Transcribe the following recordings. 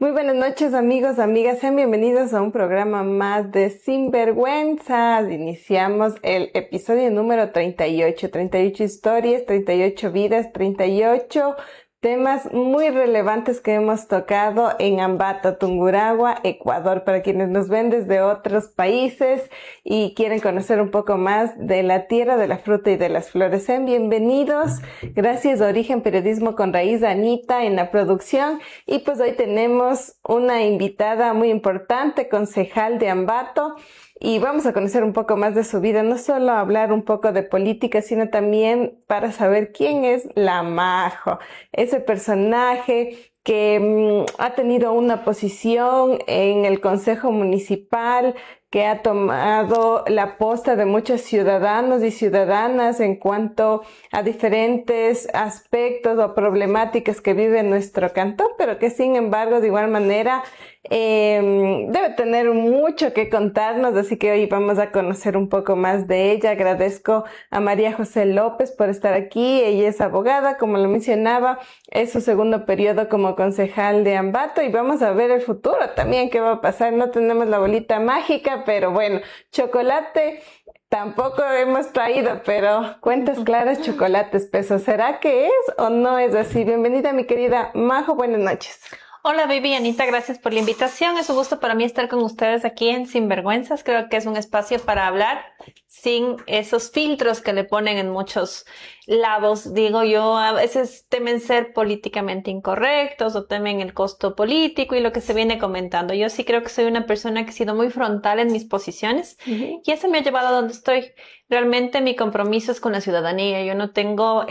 Muy buenas noches, amigos, amigas. Sean bienvenidos a un programa más de Sinvergüenzas. Iniciamos el episodio número 38. 38 historias, 38 vidas, 38 temas muy relevantes que hemos tocado en Ambato, Tungurahua, Ecuador. Para quienes nos ven desde otros países y quieren conocer un poco más de la tierra, de la fruta y de las flores, sean bienvenidos. Gracias a Origen Periodismo con Raíz, Anita en la producción. Y pues hoy tenemos una invitada muy importante, concejal de Ambato. Y vamos a conocer un poco más de su vida, no solo hablar un poco de política, sino también para saber quién es la Majo, ese personaje que ha tenido una posición en el Consejo Municipal, que ha tomado la posta de muchos ciudadanos y ciudadanas en cuanto a diferentes aspectos o problemáticas que vive nuestro cantón, pero que sin embargo de igual manera debe tener mucho que contarnos, así que hoy vamos a conocer un poco más de ella. Agradezco a María José López por estar aquí. Ella es abogada, como lo mencionaba, es su segundo periodo como concejal de Ambato y vamos a ver el futuro también, qué va a pasar. No tenemos la bolita mágica, pero bueno, chocolate tampoco hemos traído, pero cuentas claras, chocolate espeso. ¿Será que es o no es así? Bienvenida, mi querida Majo, buenas noches. Hola, baby, Anita, gracias por la invitación. Es un gusto para mí estar con ustedes aquí en Sinvergüenzas. Creo que es un espacio para hablar sin esos filtros que le ponen en muchos lados. Digo yo, a veces temen ser políticamente incorrectos o temen el costo político y lo que se viene comentando. Yo sí creo que soy una persona que he sido muy frontal en mis posiciones y eso me ha llevado a donde estoy. Realmente mi compromiso es con la ciudadanía. Yo no tengo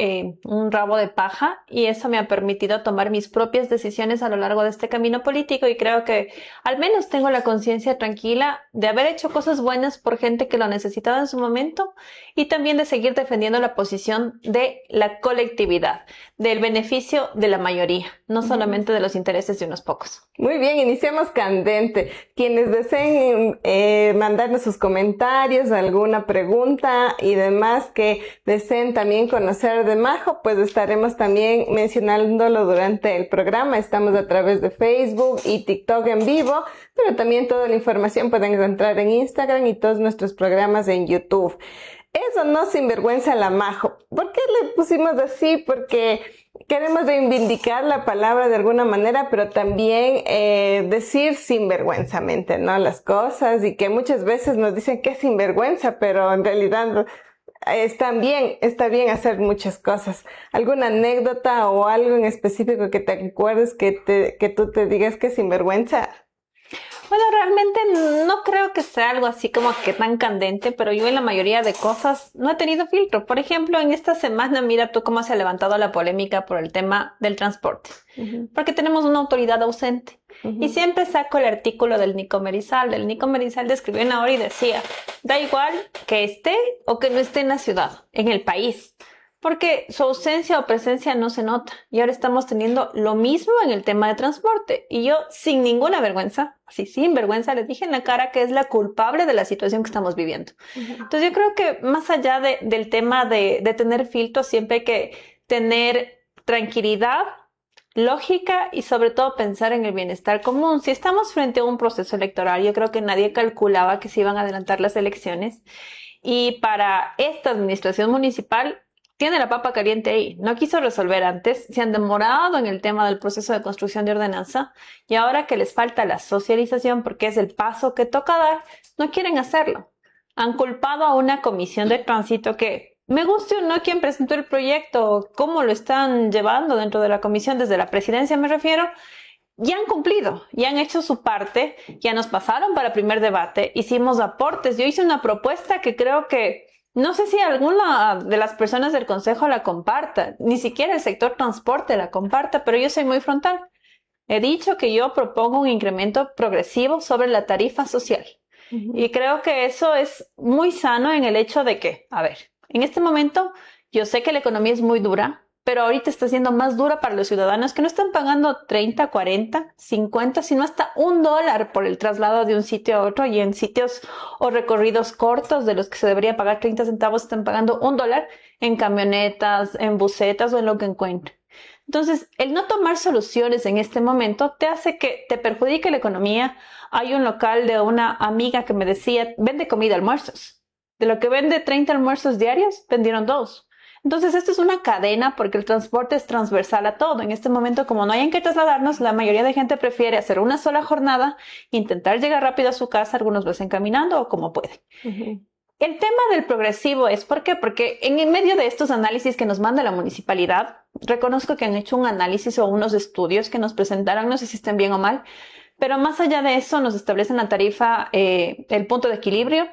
un rabo de paja y eso me ha permitido tomar mis propias decisiones a lo largo de este camino político y creo que al menos tengo la conciencia tranquila de haber hecho cosas buenas por gente que lo necesitaba en su momento y también de seguir defendiendo la posición de la colectividad, del beneficio de la mayoría, no solamente de los intereses de unos pocos. Muy bien, iniciamos candente. Quienes deseen mandarnos sus comentarios, alguna pregunta y demás que deseen también conocer de Majo, pues estaremos también mencionándolo durante el programa. Estamos a través de Facebook y TikTok en vivo, pero también toda la información pueden encontrar en Instagram y todos nuestros programas en YouTube. Eso no sinvergüenza la Majo. ¿Por qué le pusimos así? Porque queremos reivindicar la palabra de alguna manera, pero también decir sinvergüenzamente, ¿no? Las cosas y que muchas veces nos dicen que es sinvergüenza, pero en realidad está bien hacer muchas cosas. ¿Alguna anécdota o algo en específico que te acuerdes que tú te digas que es sinvergüenza? Bueno, realmente no creo que sea algo así como que tan candente, pero yo en la mayoría de cosas no he tenido filtro. Por ejemplo, en esta semana, mira tú cómo se ha levantado la polémica por el tema del transporte. Porque tenemos una autoridad ausente. Y siempre saco el artículo del Nico Merizalde. El Nico Merizalde escribió una hora y decía, da igual que esté o que no esté en la ciudad, en el país. Porque su ausencia o presencia no se nota. Y ahora estamos teniendo lo mismo en el tema de transporte. Y yo, sin ninguna vergüenza, así sin vergüenza, les dije en la cara que es la culpable de la situación que estamos viviendo. Entonces yo creo que más allá del tema de tener filtros, siempre hay que tener tranquilidad, lógica y sobre todo pensar en el bienestar común. Si estamos frente a un proceso electoral, yo creo que nadie calculaba que se iban a adelantar las elecciones. Y para esta administración municipal, tiene la papa caliente ahí. No quiso resolver antes, se han demorado en el tema del proceso de construcción de ordenanza y ahora que les falta la socialización porque es el paso que toca dar, no quieren hacerlo. Han culpado a una comisión de tránsito que, me guste o no quien presentó el proyecto, cómo lo están llevando dentro de la comisión, desde la presidencia me refiero, ya han cumplido, ya han hecho su parte, ya nos pasaron para el primer debate, hicimos aportes, yo hice una propuesta que creo que no sé si alguna de las personas del consejo la comparta, ni siquiera el sector transporte la comparta, pero yo soy muy frontal. He dicho que yo propongo un incremento progresivo sobre la tarifa social. Y creo que eso es muy sano en el hecho de que, a ver, en este momento yo sé que la economía es muy dura, pero ahorita está siendo más dura para los ciudadanos que no están pagando 30, 40, 50, sino hasta $1 por el traslado de un sitio a otro, y en sitios o recorridos cortos de los que se debería pagar 30 centavos están pagando $1 en camionetas, en busetas o en lo que encuentren. Entonces, el no tomar soluciones en este momento te hace que te perjudique la economía. Hay un local de una amiga que me decía, vende comida, almuerzos. De lo que vende 30 almuerzos diarios, vendieron 2. Entonces, esto es una cadena porque el transporte es transversal a todo. En este momento, como no hay en qué trasladarnos, la mayoría de gente prefiere hacer una sola jornada, intentar llegar rápido a su casa, algunos lo hacen caminando o como pueden. El tema del progresivo es, ¿por qué? Porque en medio de estos análisis que nos manda la municipalidad, reconozco que han hecho un análisis o unos estudios que nos presentaron, no sé si estén bien o mal, pero más allá de eso nos establecen la tarifa, el punto de equilibrio,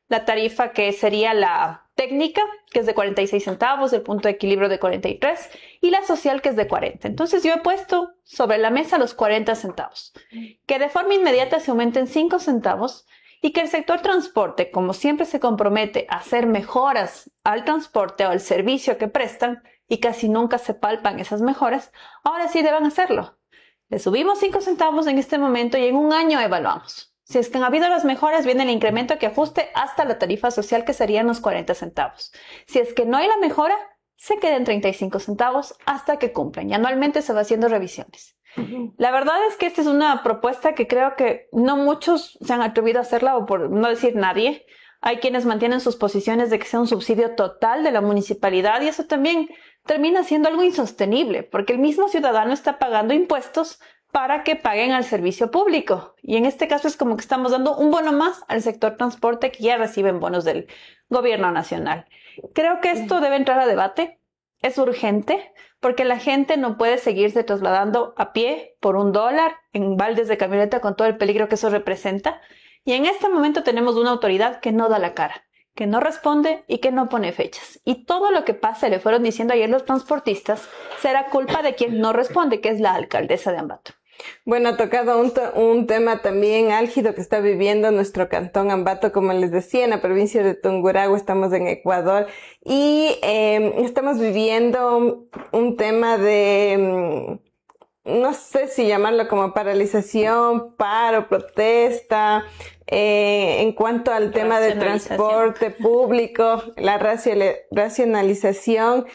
la tarifa que sería la técnica, que es de 46 centavos, el punto de equilibrio de 43 y la social, que es de 40. Entonces yo he puesto sobre la mesa los 40 centavos, que de forma inmediata se aumenten 5 centavos y que el sector transporte, como siempre se compromete a hacer mejoras al transporte o al servicio que prestan y casi nunca se palpan esas mejoras, ahora sí deban hacerlo. Le subimos 5 centavos en este momento y en un año evaluamos. Si es que han habido las mejoras, viene el incremento que ajuste hasta la tarifa social, que serían los 40 centavos. Si es que no hay la mejora, se queda en 35 centavos hasta que cumplan. Y anualmente se va haciendo revisiones. La verdad es que esta es una propuesta que creo que no muchos se han atrevido a hacerla, o por no decir nadie. Hay quienes mantienen sus posiciones de que sea un subsidio total de la municipalidad y eso también termina siendo algo insostenible, porque el mismo ciudadano está pagando impuestos para que paguen al servicio público. Y en este caso es como que estamos dando un bono más al sector transporte que ya reciben bonos del gobierno nacional. Creo que esto debe entrar a debate. Es urgente porque la gente no puede seguirse trasladando a pie por $1 en baldes de camioneta con todo el peligro que eso representa. Y en este momento tenemos una autoridad que no da la cara, que no responde y que no pone fechas. Y todo lo que pase, le fueron diciendo ayer los transportistas, será culpa de quien no responde, que es la alcaldesa de Ambato. Bueno, ha tocado un tema también álgido que está viviendo nuestro cantón Ambato, como les decía, en la provincia de Tungurahua, estamos en Ecuador, y estamos viviendo un tema de, no sé si llamarlo como paralización, paro, protesta, en cuanto al tema de transporte público, la racionalización,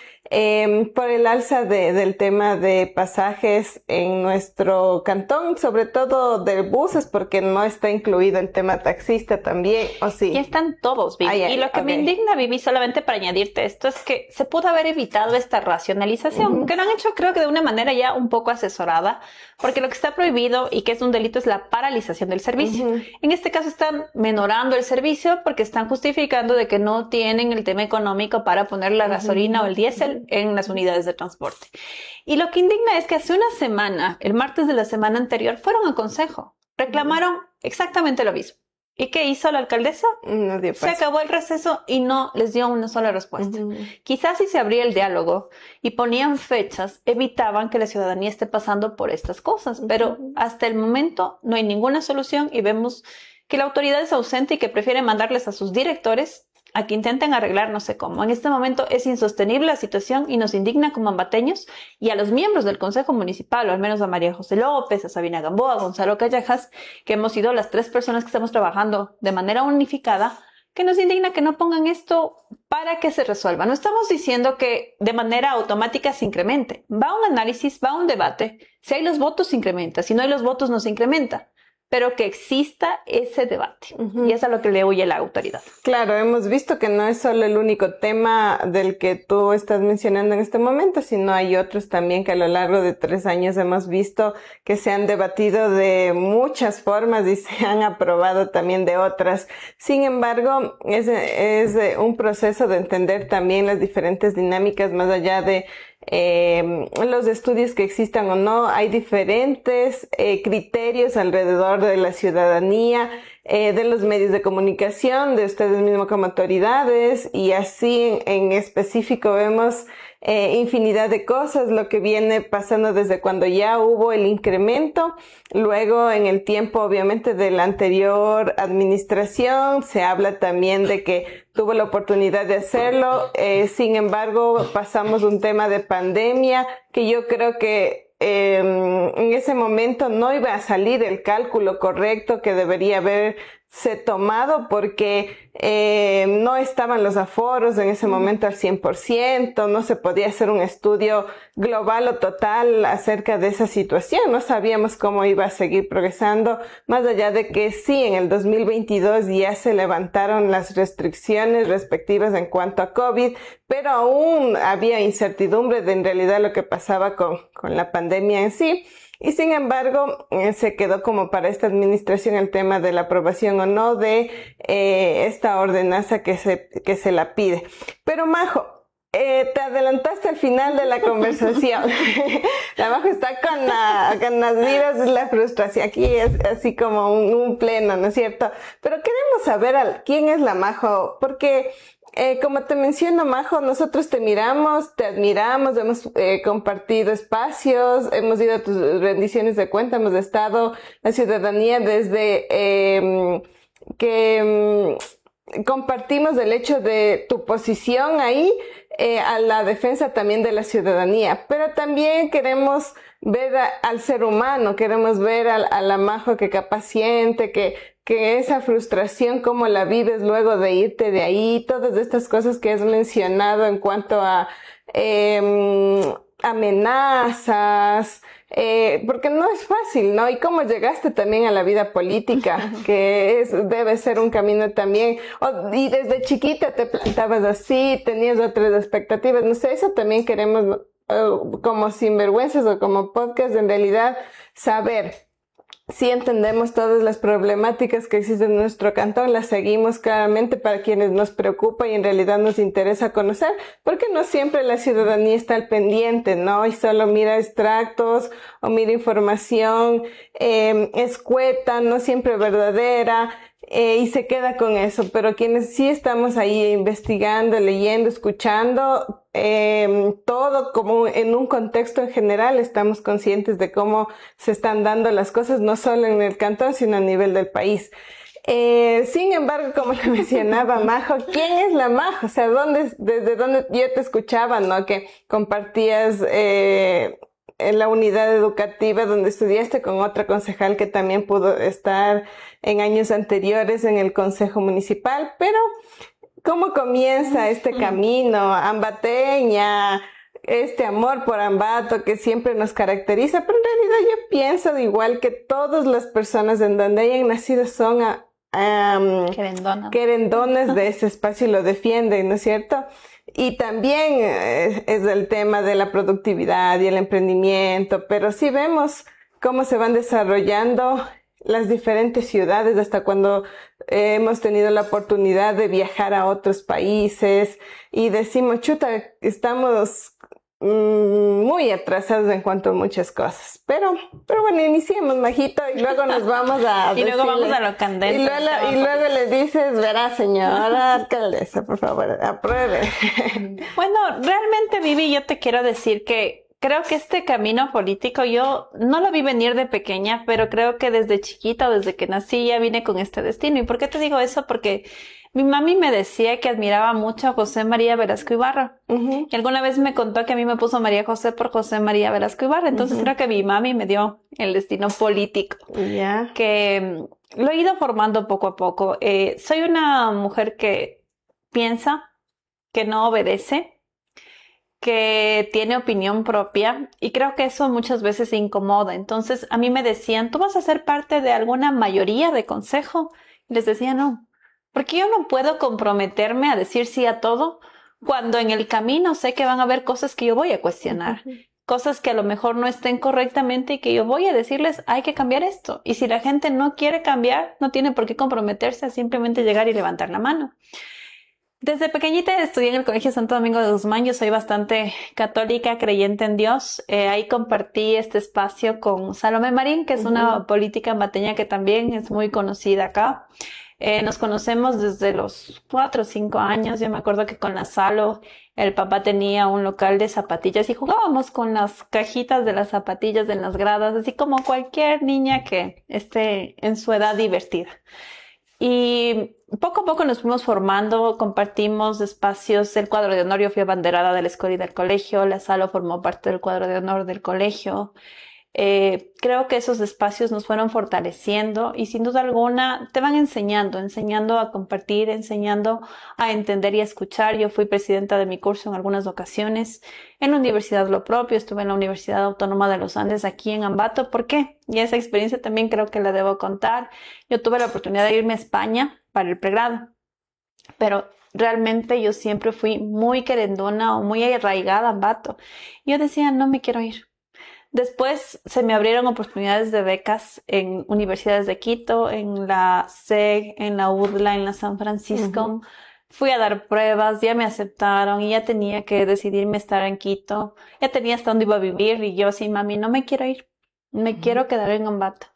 por el alza del tema de pasajes en nuestro cantón, sobre todo de buses, porque no está incluido el tema taxista también, ¿o sí? Y están todos, Vivi. Y lo que me indigna, Vivi, solamente para añadirte esto, es que se pudo haber evitado esta racionalización, que lo han hecho creo que de una manera ya un poco asesorada, porque lo que está prohibido y que es un delito es la paralización del servicio. En este caso están menorando el servicio porque están justificando de que no tienen el tema económico para poner la gasolina o el diésel en las unidades de transporte. Y lo que indigna es que hace una semana, el martes de la semana anterior, fueron al consejo, reclamaron exactamente lo mismo. ¿Y qué hizo la alcaldesa? No dio paso. Se acabó el receso y no les dio una sola respuesta. Quizás si se abría el diálogo y ponían fechas, evitaban que la ciudadanía esté pasando por estas cosas. Pero hasta el momento no hay ninguna solución y vemos que la autoridad es ausente y que prefiere mandarles a sus directores a que intenten arreglar no sé cómo. En este momento es insostenible la situación y nos indigna como ambateños y a los miembros del Consejo Municipal, o al menos a María José López, a Sabina Gamboa, a Gonzalo Callejas, que hemos sido las 3 personas que estamos trabajando de manera unificada, que nos indigna que no pongan esto para que se resuelva. No estamos diciendo que de manera automática se incremente. Va un análisis, va un debate. Si hay los votos, se incrementa. Si no hay los votos, no se incrementa. Pero que exista ese debate. Y es a lo que le huye la autoridad. Claro, hemos visto que no es solo el único tema del que tú estás mencionando en este momento, sino hay otros también que a lo largo de 3 años hemos visto que se han debatido de muchas formas y se han aprobado también de otras. Sin embargo, es un proceso de entender también las diferentes dinámicas más allá de los estudios que existan o no. Hay diferentes criterios alrededor de la ciudadanía, de los medios de comunicación, de ustedes mismos como autoridades, y así en específico vemos infinidad de cosas, lo que viene pasando desde cuando ya hubo el incremento, luego en el tiempo obviamente de la anterior administración, se habla también de que tuvo la oportunidad de hacerlo, sin embargo pasamos un tema de pandemia que yo creo que en ese momento no iba a salir el cálculo correcto que debería haber tomado porque no estaban los aforos en ese momento al 100%, no se podía hacer un estudio global o total acerca de esa situación, no sabíamos cómo iba a seguir progresando, más allá de que sí, en el 2022 ya se levantaron las restricciones respectivas en cuanto a COVID, pero aún había incertidumbre de en realidad lo que pasaba con la pandemia en sí. Y sin embargo, se quedó como para esta administración el tema de la aprobación o no de esta ordenanza que se la pide. Pero Majo, te adelantaste al final de la conversación. La Majo está con las vibras de la frustración. Aquí es así como un pleno, ¿no es cierto? Pero queremos saber quién es la Majo, porque como te menciono, Majo, nosotros te miramos, te admiramos, hemos compartido espacios, hemos ido a tus rendiciones de cuenta, hemos estado la ciudadanía desde que compartimos el hecho de tu posición ahí a la defensa también de la ciudadanía, pero también queremos ver al ser humano, queremos ver a la Majo que capaz siente, que esa frustración, cómo la vives luego de irte de ahí, todas estas cosas que has mencionado en cuanto a amenazas, porque no es fácil, ¿no? Y cómo llegaste también a la vida política, que debe ser un camino también, y desde chiquita te plantabas así, tenías otras expectativas, no sé, eso también queremos como Sinvergüenzas o como podcast en realidad saber. Sí entendemos todas las problemáticas que existen en nuestro cantón, las seguimos claramente para quienes nos preocupa y en realidad nos interesa conocer, porque no siempre la ciudadanía está al pendiente, ¿no? Y solo mira extractos o mira información escueta, no siempre verdadera, y se queda con eso. Pero quienes sí estamos ahí investigando, leyendo, escuchando, todo como en un contexto en general, estamos conscientes de cómo se están dando las cosas, no solo en el cantón, sino a nivel del país. Sin embargo, como le mencionaba Majo, ¿quién es la Majo? O sea, desde dónde yo te escuchaba, ¿no? Que compartías en la unidad educativa donde estudiaste con otra concejal que también pudo estar en años anteriores en el Consejo Municipal, pero ¿cómo comienza este camino ambateña, este amor por Ambato que siempre nos caracteriza? Pero en realidad yo pienso de igual que todas las personas en donde hayan nacido son querendonas de ese espacio y lo defienden, ¿no es cierto? Y también es el tema de la productividad y el emprendimiento, pero sí vemos cómo se van desarrollando las diferentes ciudades, hasta cuando hemos tenido la oportunidad de viajar a otros países y decimos, chuta, estamos muy atrasados en cuanto a muchas cosas. Pero bueno, iniciemos, Majito, y luego nos vamos a y luego vamos a lo candente. Y luego le dices, verá, señora alcaldesa, por favor, apruebe. Bueno, realmente, Vivi, yo te quiero decir que creo que este camino político yo no lo vi venir de pequeña, pero creo que desde chiquita, desde que nací, ya vine con este destino. ¿Y por qué te digo eso? Porque mi mami me decía que admiraba mucho a José María Velasco Ibarra. Y alguna vez me contó que a mí me puso María José por José María Velasco Ibarra. Entonces creo que mi mami me dio el destino político. Que lo he ido formando poco a poco. Soy una mujer que piensa, que no obedece, que tiene opinión propia, y creo que eso muchas veces incomoda. Entonces a mí me decían, ¿tú vas a ser parte de alguna mayoría de consejo? Y les decía, no, porque yo no puedo comprometerme a decir sí a todo cuando en el camino sé que van a haber cosas que yo voy a cuestionar, cosas que a lo mejor no estén correctamente y que yo voy a decirles, hay que cambiar esto. Y si la gente no quiere cambiar, no tiene por qué comprometerse a simplemente llegar y levantar la mano. Desde pequeñita estudié en el Colegio Santo Domingo de Guzmán. Yo soy bastante católica, creyente en Dios. Ahí compartí este espacio con Salomé Marín, que es una política ambateña que también es muy conocida acá. Nos conocemos desde los 4 o 5 años. Yo me acuerdo que con la Salo, el papá tenía un local de zapatillas y jugábamos con las cajitas de las zapatillas en las gradas, así como cualquier niña que esté en su edad divertida. Y poco a poco nos fuimos formando, compartimos espacios. El cuadro de honor, yo fui abanderada de la escuela y del colegio. La Salo formó parte del cuadro de honor del colegio. Creo que esos espacios nos fueron fortaleciendo y sin duda alguna te van enseñando a compartir, enseñando a entender y a escuchar. Yo fui presidenta de mi curso en algunas ocasiones, en la universidad lo propio, estuve en la Universidad Autónoma de los Andes aquí en Ambato. ¿Por qué? Y esa experiencia también creo que la debo contar. Yo tuve la oportunidad de irme a España para el pregrado, pero realmente yo siempre fui muy querendona o muy arraigada a Ambato. Yo decía, no me quiero ir. Después se me abrieron oportunidades de becas en universidades de Quito, en la SEG, en la UDLA, en la San Francisco. Fui a dar pruebas, ya me aceptaron y ya tenía que decidirme estar en Quito. Ya tenía hasta dónde iba a vivir y yo así, mami, no me quiero ir. Me quiero quedar en Ambato.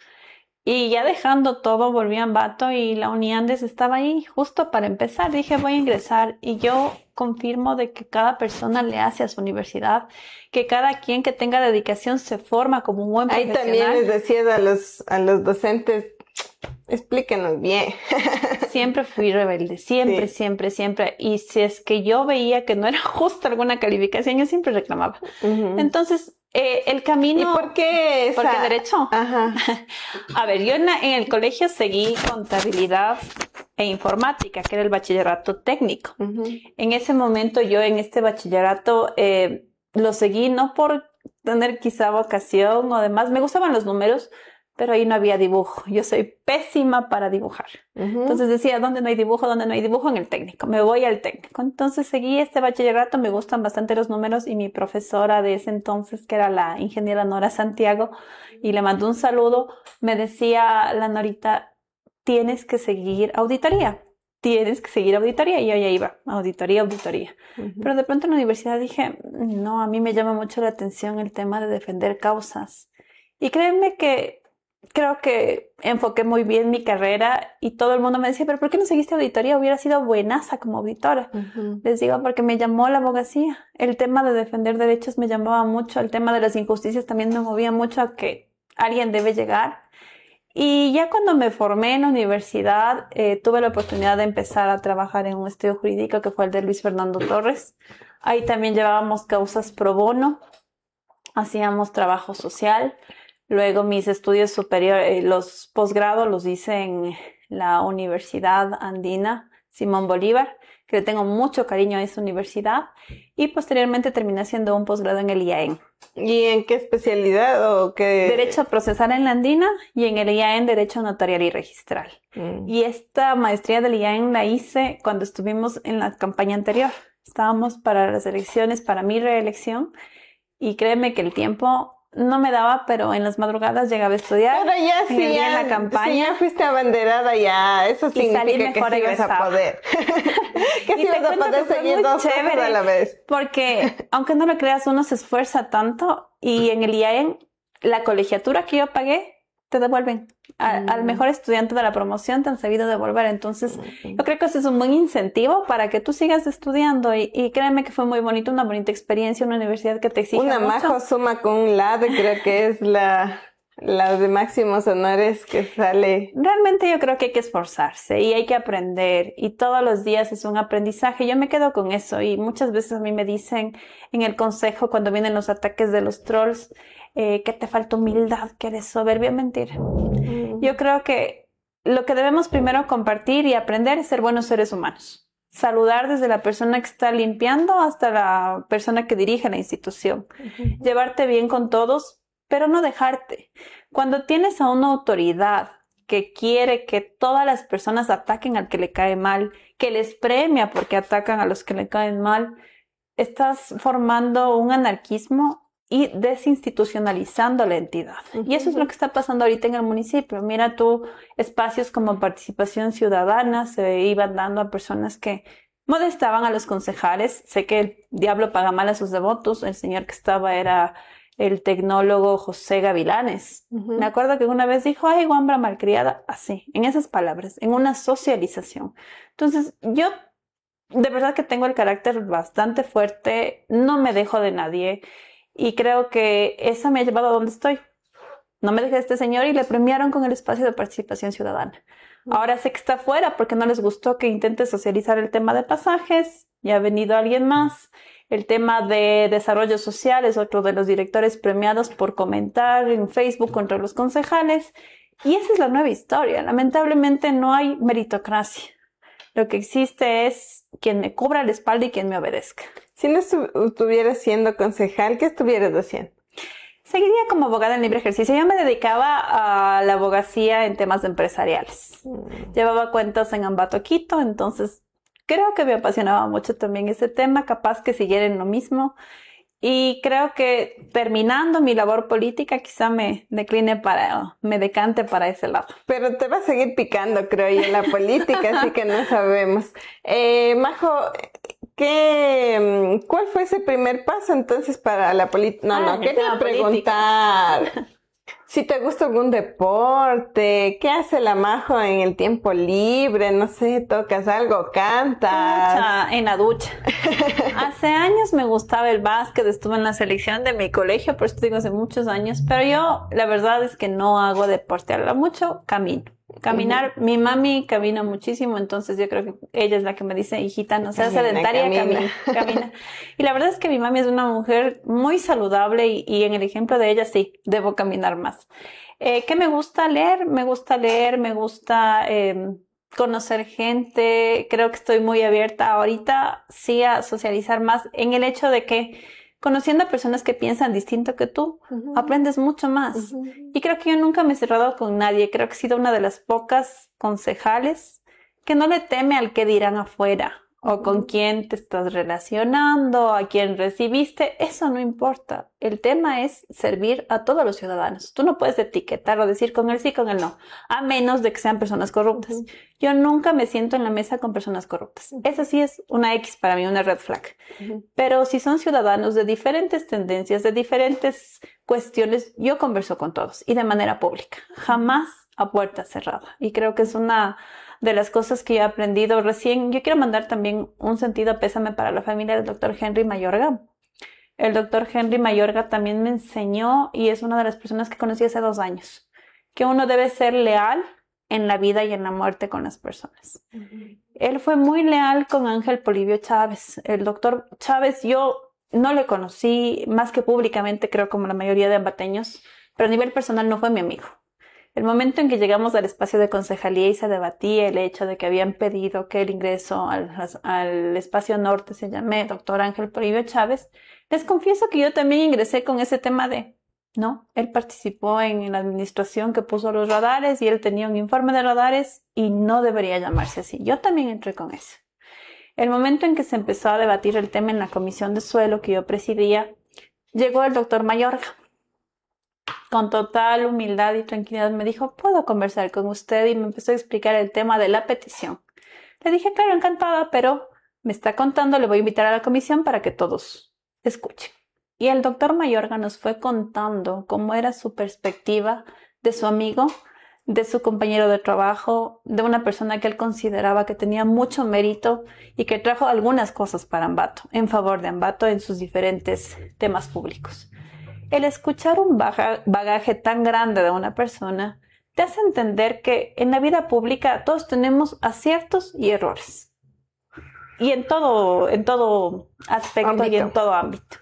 Y ya dejando todo, volví a Ambato y la Uniandes estaba ahí justo para empezar. Dije, voy a ingresar y yo confirmo de que cada persona le hace a su universidad, que cada quien que tenga dedicación se forma como un buen profesional. Ahí también les decías a los docentes, explíquenos bien. Siempre fui rebelde, siempre, Sí. siempre. Y si es que yo veía que no era justa alguna calificación, yo siempre reclamaba. Entonces, el camino... ¿Y por qué esa? Porque derecho. Ajá. A ver, yo en el colegio seguí contabilidad e informática, que era el bachillerato técnico. En ese momento yo en este bachillerato lo seguí no por tener quizá vocación o demás. Me gustaban los números, pero ahí no había dibujo. Yo soy pésima para dibujar. Entonces decía, ¿dónde no hay dibujo? ¿Dónde no hay dibujo? En el técnico. Me voy al técnico. Entonces seguí este bachillerato. Me gustan bastante los números y mi profesora de ese entonces, que era la ingeniera Nora Santiago, y le mandó un saludo, me decía, la Norita, tienes que seguir auditoría. Tienes que seguir auditoría. Y yo ya iba, auditoría. Pero de pronto en la universidad dije, no, a mí me llama mucho la atención el tema de defender causas. Y créanme que creo que enfoqué muy bien mi carrera y todo el mundo me decía, pero ¿por qué no seguiste auditoría? Hubiera sido buenaza como auditora. Les digo, porque me llamó la abogacía. El tema de defender derechos me llamaba mucho. El tema de las injusticias también me movía mucho a que alguien debe llegar. Y ya cuando me formé en la universidad, tuve la oportunidad de empezar a trabajar en un estudio jurídico que fue el de Luis Fernando Torres. Ahí también llevábamos causas pro bono, hacíamos trabajo social. Luego mis estudios superiores, los posgrados los hice en la Universidad Andina Simón Bolívar, que le tengo mucho cariño a esa universidad, y posteriormente terminé haciendo un posgrado en el IAEN. ¿Y en qué especialidad o qué? Derecho procesal en la Andina y en el IAEN Derecho Notarial y Registral. Y esta maestría del IAEN la hice cuando estuvimos en la campaña anterior. Estábamos para las elecciones, para mi reelección, y créeme que el tiempo no me daba, pero en las madrugadas llegaba a estudiar. Pero ya sí, en la campaña. Si ya fuiste abanderada, ya eso significa que sí ibas a poder. Que sí ibas a poder seguir dos cosas a la vez. Porque, aunque no lo creas, uno se esfuerza tanto y en el IAEN, la colegiatura que yo pagué, te devuelven. Al mejor estudiante de la promoción te han sabido devolver. Entonces, yo creo que ese es un buen incentivo para que tú sigas estudiando. Y créeme que fue muy bonito, una bonita experiencia, una universidad que te exige una mucho. Majo suma con un lado, creo que es la de máximos honores que sale. Realmente yo creo que hay que esforzarse y hay que aprender. Y todos los días es un aprendizaje. Yo me quedo con eso. Y muchas veces a mí me dicen en el consejo, cuando vienen los ataques de los trolls, que te falta humildad, que eres soberbia. Mentira. Yo creo que lo que debemos primero compartir y aprender es ser buenos seres humanos. Saludar desde la persona que está limpiando hasta la persona que dirige la institución. Llevarte bien con todos, pero no dejarte. Cuando tienes a una autoridad que quiere que todas las personas ataquen al que le cae mal, que les premia porque atacan a los que le caen mal, estás formando un anarquismo y desinstitucionalizando la entidad. Y eso es lo que está pasando ahorita en el municipio. Mira tú, espacios como participación ciudadana se iban dando a personas que molestaban a los concejales. Sé que el diablo paga mal a sus devotos. El señor que estaba era el tecnólogo José Gavilanes. Me acuerdo que una vez dijo, ay, guambra malcriada, así, en esas palabras, en una socialización. Entonces, yo de verdad que tengo el carácter bastante fuerte, no me dejo de nadie. Y creo que eso me ha llevado a donde estoy. No me dejé de este señor y le premiaron con el espacio de participación ciudadana. Ahora sé que está fuera porque no les gustó que intente socializar el tema de pasajes. Ya ha venido alguien más. El tema de desarrollo social es otro de los directores premiados por comentar en Facebook contra los concejales. Y esa es la nueva historia. Lamentablemente no hay meritocracia. Lo que existe es quien me cubra la espalda y quien me obedezca. Si no estuvieras siendo concejal, ¿qué estuvieras haciendo? Seguiría como abogada en libre ejercicio. Yo me dedicaba a la abogacía en temas empresariales. Llevaba cuentas en Ambato, Quito, entonces creo que me apasionaba mucho también ese tema, capaz que siguiera en lo mismo. Y creo que terminando mi labor política quizá me decante para ese lado. Pero te va a seguir picando, creo yo, en la política, así que no sabemos. Majo, ¿cuál fue ese primer paso entonces para la política? No, quería preguntar si te gusta algún deporte, ¿qué hace la Majo en el tiempo libre? No sé, ¿tocas algo, cantas? En la ducha. Hace años me gustaba el básquet, estuve en la selección de mi colegio, por eso digo hace muchos años, pero yo la verdad es que no hago deporte, hablo mucho, camino. Caminar, mi mami camina muchísimo, entonces yo creo que ella es la que me dice, hijita, no seas sedentaria, camina. Y la verdad es que mi mami es una mujer muy saludable y en el ejemplo de ella sí, debo caminar más. ¿Qué me gusta leer? Me gusta conocer gente, creo que estoy muy abierta ahorita sí a socializar más en el hecho de que conociendo a personas que piensan distinto que tú, aprendes mucho más. Y creo que yo nunca me he cerrado con nadie. Creo que he sido una de las pocas concejales que no le teme al que dirán afuera o con quién te estás relacionando, a quién recibiste. Eso no importa. El tema es servir a todos los ciudadanos. Tú no puedes etiquetar o decir con él sí, con él no, a menos de que sean personas corruptas. Yo nunca me siento en la mesa con personas corruptas. Eso sí es una X para mí, una red flag. Pero si son ciudadanos de diferentes tendencias, de diferentes cuestiones, yo converso con todos y de manera pública. Jamás a puerta cerrada. Y creo que es una de las cosas que he aprendido recién. Yo quiero mandar también un sentido pésame para la familia del doctor Henry Mayorga. El doctor Henry Mayorga también me enseñó, y es una de las personas que conocí hace 2 años, que uno debe ser leal en la vida y en la muerte con las personas. Él fue muy leal con Ángel Polibio Chávez. El doctor Chávez yo no le conocí más que públicamente, creo como la mayoría de ambateños, pero a nivel personal no fue mi amigo. El momento en que llegamos al espacio de concejalía y se debatía el hecho de que habían pedido que el ingreso al espacio norte se llame doctor Ángel Polibio Chávez, les confieso que yo también ingresé con ese tema de, no, él participó en la administración que puso los radares y él tenía un informe de radares y no debería llamarse así. Yo también entré con eso. El momento en que se empezó a debatir el tema en la comisión de suelo que yo presidía, llegó el doctor Mayorga. Con total humildad y tranquilidad me dijo, ¿puedo conversar con usted? Y me empezó a explicar el tema de la petición. Le dije, claro, encantada, pero me está contando, le voy a invitar a la comisión para que todos escuchen. Y el doctor Mayorga nos fue contando cómo era su perspectiva de su amigo, de su compañero de trabajo, de una persona que él consideraba que tenía mucho mérito y que trajo algunas cosas para Ambato, en favor de Ambato en sus diferentes temas públicos. El escuchar un bagaje tan grande de una persona te hace entender que en la vida pública todos tenemos aciertos y errores. Y en todo aspecto y en todo ámbito.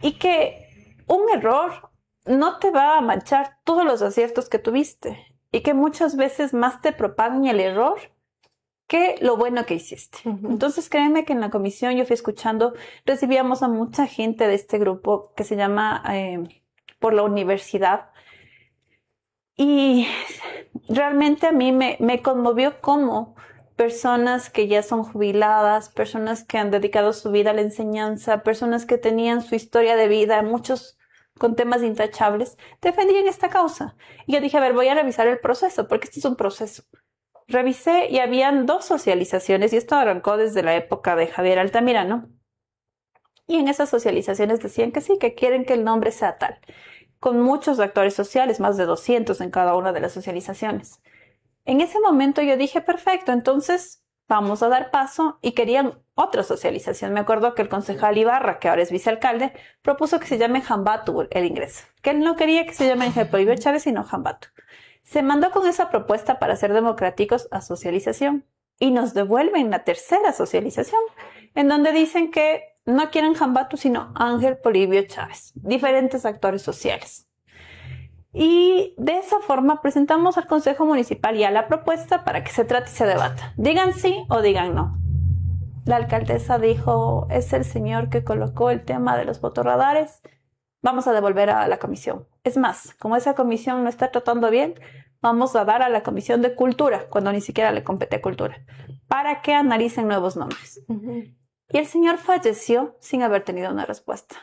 Y que un error no te va a manchar todos los aciertos que tuviste. Y que muchas veces más te propagan el error que lo bueno que hiciste. Entonces créeme que en la comisión yo fui escuchando, recibíamos a mucha gente de este grupo que se llama Por la Universidad. Y realmente a mí me conmovió cómo personas que ya son jubiladas, personas que han dedicado su vida a la enseñanza, personas que tenían su historia de vida, muchos con temas intachables, defendían esta causa. Y yo dije, a ver, voy a revisar el proceso, porque este es un proceso. Revisé y habían 2 socializaciones, y esto arrancó desde la época de Javier Altamirano. Y en esas socializaciones decían que sí, que quieren que el nombre sea tal, con muchos actores sociales, más de 200 en cada una de las socializaciones. En ese momento yo dije, perfecto, entonces vamos a dar paso, y querían otra socialización. Me acuerdo que el concejal Ibarra, que ahora es vicealcalde, propuso que se llame Jambatu el ingreso, que él no quería que se llame Ángel Polibio Chávez, sino Jambatu. Se mandó con esa propuesta para ser democráticos a socialización y nos devuelven la tercera socialización, en donde dicen que no Kieran Hambatu, sino Ángel Polibio Chávez, diferentes actores sociales. Y de esa forma presentamos al Consejo Municipal ya la propuesta para que se trate y se debata. Digan sí o digan no. La alcaldesa dijo, es el señor que colocó el tema de los fotorradares, vamos a devolver a la comisión. Es más, como esa comisión no está tratando bien, vamos a dar a la Comisión de Cultura, cuando ni siquiera le compete Cultura, para que analicen nuevos nombres. Y el señor falleció sin haber tenido una respuesta.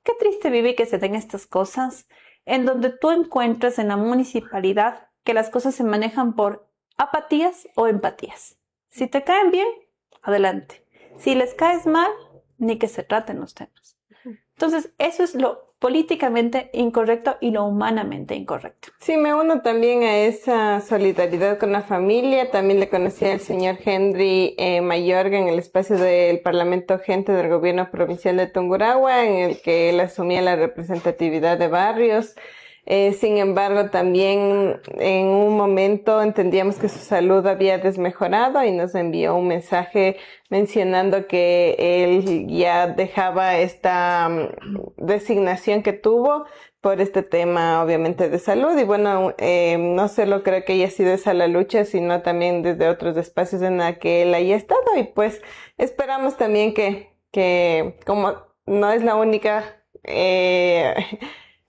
Qué triste, Vivi, que se den estas cosas, en donde tú encuentras en la municipalidad que las cosas se manejan por apatías o empatías. Si te caen bien, adelante. Si les caes mal, ni que se traten los temas. Entonces, eso es lo políticamente incorrecto y lo humanamente incorrecto. Sí, me uno también a esa solidaridad con la familia. También le conocí al señor Henry Mayorga en el espacio del Parlamento Gente del Gobierno Provincial de Tungurahua, en el que él asumía la representatividad de barrios. Sin embargo, también en un momento entendíamos que su salud había desmejorado y nos envió un mensaje mencionando que él ya dejaba esta designación que tuvo por este tema, obviamente, de salud. Y bueno, no solo creo que haya sido esa la lucha, sino también desde otros espacios en la que él haya estado. Y pues esperamos también que como no es la única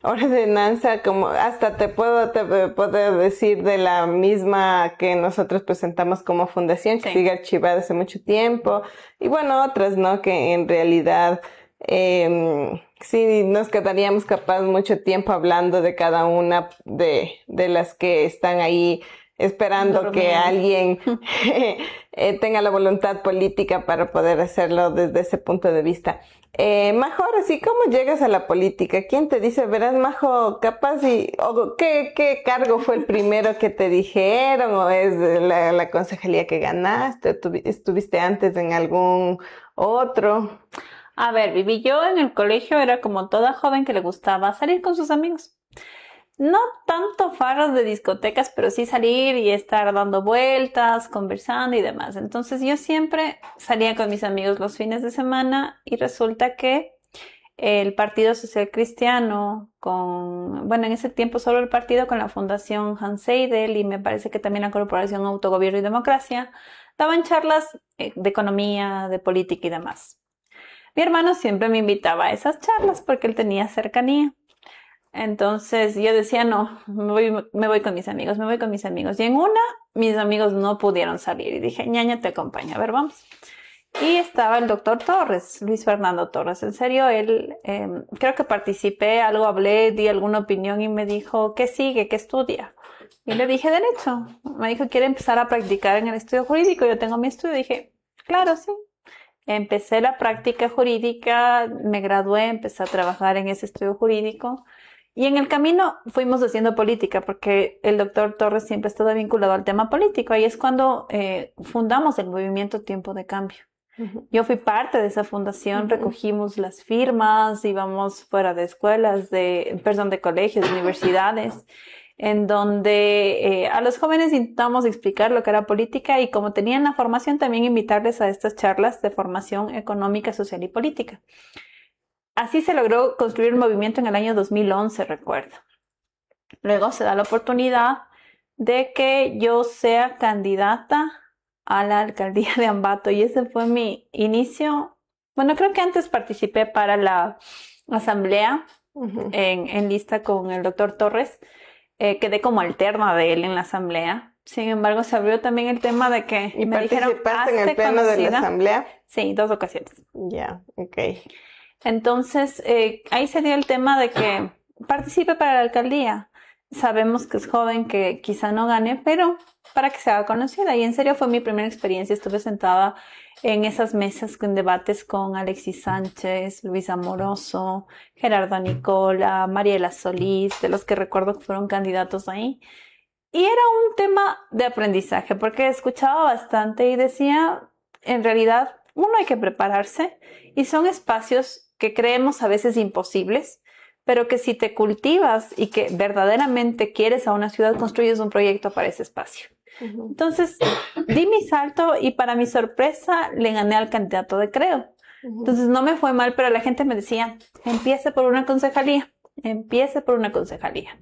ordenanza, como hasta te puedo decir de la misma que nosotros presentamos como fundación, que sigue archivada hace mucho tiempo, y bueno, otras, ¿no? Que en realidad sí nos quedaríamos capaz mucho tiempo hablando de cada una de las que están ahí esperando que alguien tenga la voluntad política para poder hacerlo desde ese punto de vista. Majo, ahora sí, ¿cómo llegas a la política? ¿Quién te dice, verás, Majo, capaz o qué cargo fue el primero que te dijeron, o es la concejalía que ganaste, o estuviste antes en algún otro? A ver, Vivi, yo en el colegio era como toda joven que le gustaba salir con sus amigos. No tanto farras de discotecas, pero sí salir y estar dando vueltas, conversando y demás. Entonces yo siempre salía con mis amigos los fines de semana y resulta que el Partido Social Cristiano bueno, en ese tiempo solo el partido con la Fundación Hans Seidel y me parece que también la Corporación Autogobierno y Democracia daban charlas de economía, de política y demás. Mi hermano siempre me invitaba a esas charlas porque él tenía cercanía. Entonces yo decía, no, me voy con mis amigos, me voy con mis amigos. Y en una, mis amigos no pudieron salir. Y dije, ñaña, te acompaño, a ver, vamos. Y estaba el doctor Torres, Luis Fernando Torres. En serio, él, creo que participé, algo hablé, di alguna opinión y me dijo, ¿qué sigue? ¿Qué estudia? Y le dije, Derecho. Me dijo, ¿quiere empezar a practicar en el estudio jurídico? Yo tengo mi estudio. Dije, claro, sí. Empecé la práctica jurídica, me gradué, empecé a trabajar en ese estudio jurídico. Y en el camino fuimos haciendo política porque el doctor Torres siempre estaba vinculado al tema político. Ahí es cuando fundamos el movimiento Tiempo de Cambio. Yo fui parte de esa fundación, recogimos las firmas, íbamos fuera de escuelas, de colegios, de universidades, en donde a los jóvenes intentamos explicar lo que era política y como tenían la formación también invitarles a estas charlas de formación económica, social y política. Así se logró construir un movimiento en el año 2011, recuerdo. Luego se da la oportunidad de que yo sea candidata a la alcaldía de Ambato y ese fue mi inicio. Bueno, creo que antes participé para la asamblea en lista con el doctor Torres. Quedé como alterna de él en la asamblea. Sin embargo, se abrió también el tema de que ¿Y me dijeron, participaste en el pleno de la asamblea? Sí, 2 ocasiones. Ya, ok. Entonces, ahí se dio el tema de que participe para la alcaldía. Sabemos que es joven, que quizá no gane, pero para que se haga conocida. Y en serio fue mi primera experiencia. Estuve sentada en esas mesas con debates con Alexis Sánchez, Luis Amoroso, Gerardo Nicola, Mariela Solís, de los que recuerdo que fueron candidatos ahí. Y era un tema de aprendizaje, porque escuchaba bastante y decía, en realidad, uno hay que prepararse y son espacios que creemos a veces imposibles, pero que si te cultivas y que verdaderamente quieres a una ciudad, construyes un proyecto para ese espacio. Entonces, di mi salto y para mi sorpresa le gané al candidato de Creo. Entonces no me fue mal, pero la gente me decía, empiece por una concejalía, empiece por una concejalía.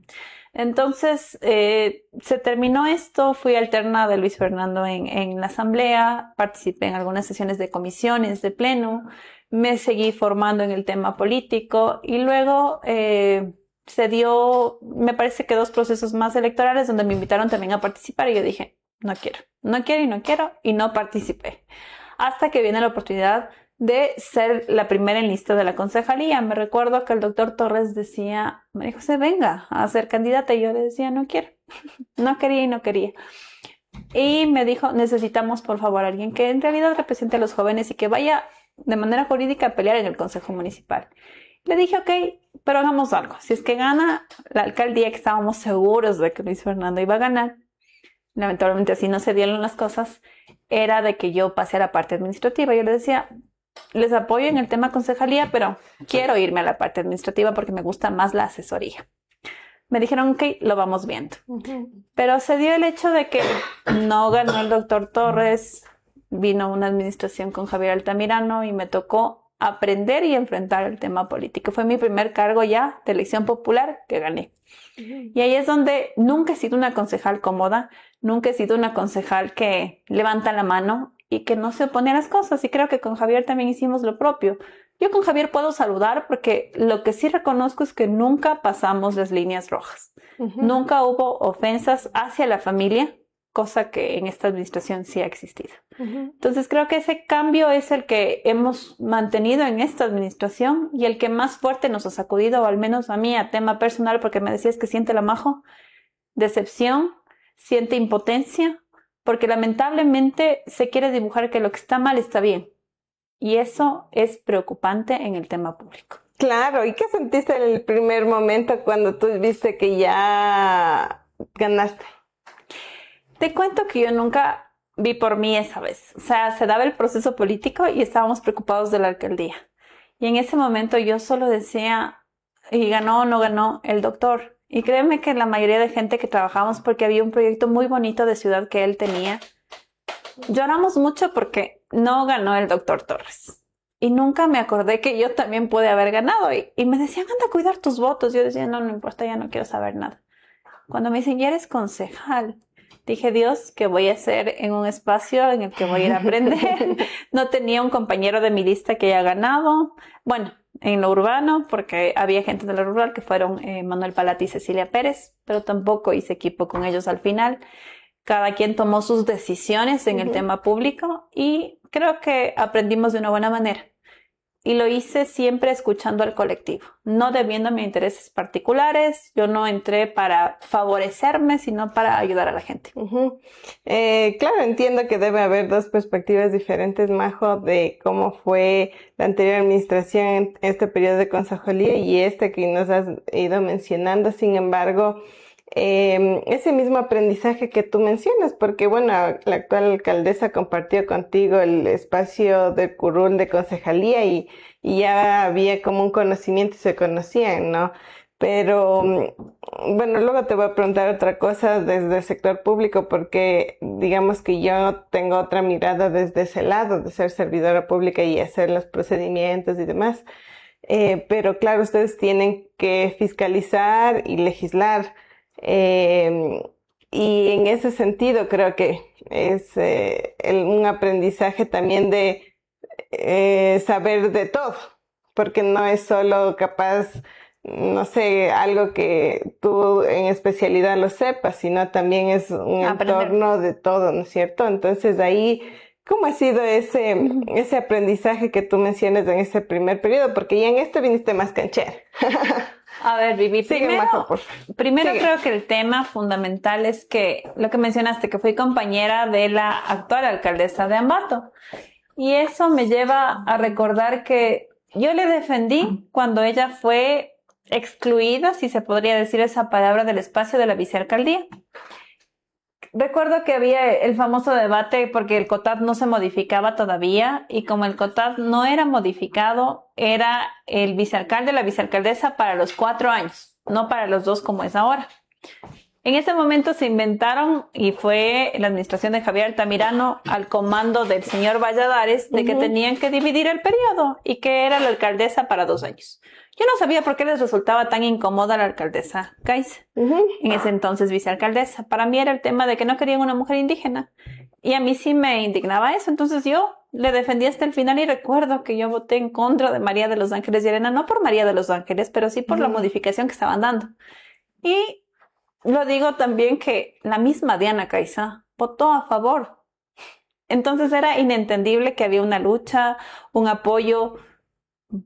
Entonces se terminó esto, fui alterna de Luis Fernando en la asamblea, participé en algunas sesiones de comisiones, de pleno, me seguí formando en el tema político y luego se dio, me parece que 2 procesos más electorales donde me invitaron también a participar y yo dije, no quiero y no participé. Hasta que viene la oportunidad de ser la primera en lista de la concejalía. Me recuerdo que el doctor Torres decía, María José, venga a ser candidata. Y yo le decía, no quiero. No quería. Y me dijo, necesitamos por favor a alguien que en realidad represente a los jóvenes y que vaya de manera jurídica a pelear en el Consejo Municipal. Le dije, ok, pero hagamos algo. Si es que gana la alcaldía, que estábamos seguros de que Luis Fernando iba a ganar, lamentablemente así no se dieron las cosas, era de que yo pase a la parte administrativa. Yo le decía, les apoyo en el tema concejalía, pero quiero irme a la parte administrativa porque me gusta más la asesoría. Me dijeron, ok, lo vamos viendo. Pero se dio el hecho de que no ganó el doctor Torres, vino una administración con Javier Altamirano y me tocó aprender y enfrentar el tema político. Fue mi primer cargo ya de elección popular que gané. Y ahí es donde nunca he sido una concejal cómoda, nunca he sido una concejal que levanta la mano y que no se opone a las cosas. Y creo que con Javier también hicimos lo propio. Yo con Javier puedo saludar porque lo que sí reconozco es que nunca pasamos las líneas rojas. Nunca hubo ofensas hacia la familia, cosa que en esta administración sí ha existido. Entonces creo que ese cambio es el que hemos mantenido en esta administración y el que más fuerte nos ha sacudido, o al menos a mí, a tema personal, porque me decías que siente la Majo, decepción, siente impotencia, porque lamentablemente se quiere dibujar que lo que está mal está bien. Y eso es preocupante en el tema público. Claro, ¿y qué sentiste en el primer momento cuando tú viste que ya ganaste? Te cuento que yo nunca vi por mí esa vez. O sea, se daba el proceso político y estábamos preocupados de la alcaldía. Y en ese momento yo solo decía, ¿y ganó o no ganó el doctor? Y créeme que la mayoría de gente que trabajamos, porque había un proyecto muy bonito de ciudad que él tenía, lloramos mucho porque no ganó el doctor Torres. Y nunca me acordé que yo también pude haber ganado. Y me decían, anda a cuidar tus votos. Yo decía, no importa, ya no quiero saber nada. Cuando me dicen, ya eres concejal, dije, Dios, ¿qué voy a hacer en un espacio en el que voy a ir a aprender? No tenía un compañero de mi lista que haya ganado. Bueno, en lo urbano, porque había gente de lo rural que fueron Manuel Palati y Cecilia Pérez, pero tampoco hice equipo con ellos al final. Cada quien tomó sus decisiones en el tema público y creo que aprendimos de una buena manera. Y lo hice siempre escuchando al colectivo, no debiéndome a intereses particulares. Yo no entré para favorecerme, sino para ayudar a la gente. Claro, entiendo que debe haber 2 perspectivas diferentes, Majo, de cómo fue la anterior administración en este periodo de concejalía y este que nos has ido mencionando. Sin embargo, ese mismo aprendizaje que tú mencionas, porque bueno, la actual alcaldesa compartió contigo el espacio del curul de concejalía y ya había como un conocimiento y se conocían, ¿no? Pero bueno, luego te voy a preguntar otra cosa desde el sector público, porque digamos que yo tengo otra mirada desde ese lado de ser servidora pública y hacer los procedimientos y demás. Pero claro, ustedes tienen que fiscalizar y legislar. Y en ese sentido creo que es un aprendizaje también de saber de todo, porque no es solo capaz, no sé, algo que tú en especialidad lo sepas, sino también es un entorno de todo, ¿no es cierto? Entonces ahí, ¿cómo ha sido ese aprendizaje que tú mencionas en ese primer periodo? Porque ya en este viniste más canchera. A ver, Vivi, primero Sigue. creo que el tema fundamental es que lo que mencionaste, que fui compañera de la actual alcaldesa de Ambato. Y eso me lleva a recordar que yo le defendí cuando ella fue excluida, si se podría decir esa palabra, del espacio de la vicealcaldía. Recuerdo que había el famoso debate porque el COTAD no se modificaba todavía y como el COTAD no era modificado, era el vicealcalde, la vicealcaldesa para los 4 años, no para los 2 como es ahora. En ese momento se inventaron y fue la administración de Javier Altamirano al comando del señor Valladares de que tenían que dividir el periodo y que era la alcaldesa para 2 años. Yo no sabía por qué les resultaba tan incómoda la alcaldesa Kais, en ese entonces vicealcaldesa. Para mí era el tema de que no querían una mujer indígena y a mí sí me indignaba eso. Entonces yo le defendí hasta el final y recuerdo que yo voté en contra de María de los Ángeles Llerena, no por María de los Ángeles, pero sí por la modificación que estaban dando. Y lo digo también que la misma Diana Caiza votó a favor. Entonces era inentendible que había una lucha, un apoyo.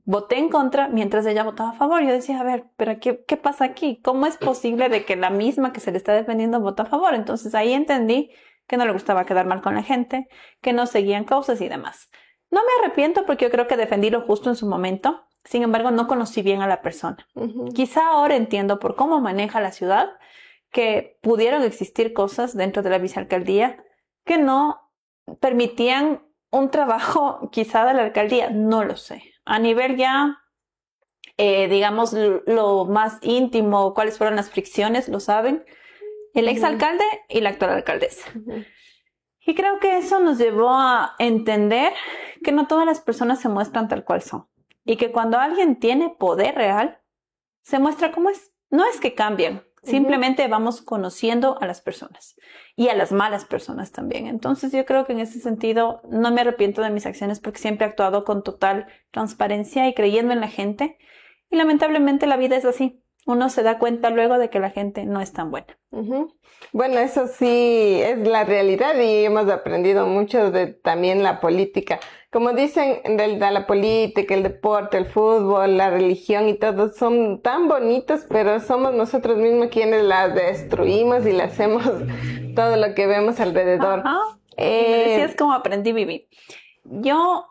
Voté en contra mientras ella votaba a favor. Yo decía, a ver, pero ¿qué pasa aquí? ¿Cómo es posible de que la misma que se le está defendiendo vota a favor? Entonces ahí entendí que no le gustaba quedar mal con la gente, que no seguían causas y demás. No me arrepiento porque yo creo que defendí lo justo en su momento. Sin embargo, no conocí bien a la persona. Quizá ahora entiendo por cómo maneja la ciudad que pudieron existir cosas dentro de la vicealcaldía que no permitían un trabajo quizá de la alcaldía, no lo sé. A nivel ya, digamos, lo más íntimo, cuáles fueron las fricciones, lo saben el exalcalde y la actual alcaldesa. Y creo que eso nos llevó a entender que no todas las personas se muestran tal cual son. Y que cuando alguien tiene poder real, se muestra como es. No es que cambien, simplemente vamos conociendo a las personas y a las malas personas también. Entonces yo creo que en ese sentido no me arrepiento de mis acciones porque siempre he actuado con total transparencia y creyendo en la gente. Y lamentablemente la vida es así. Uno se da cuenta luego de que la gente no es tan buena. Bueno, eso sí es la realidad y hemos aprendido mucho de también la política. Como dicen, en realidad la política, el deporte, el fútbol, la religión y todo son tan bonitos, pero somos nosotros mismos quienes las destruimos y le hacemos todo lo que vemos alrededor. Y me decías cómo aprendí a vivir. Yo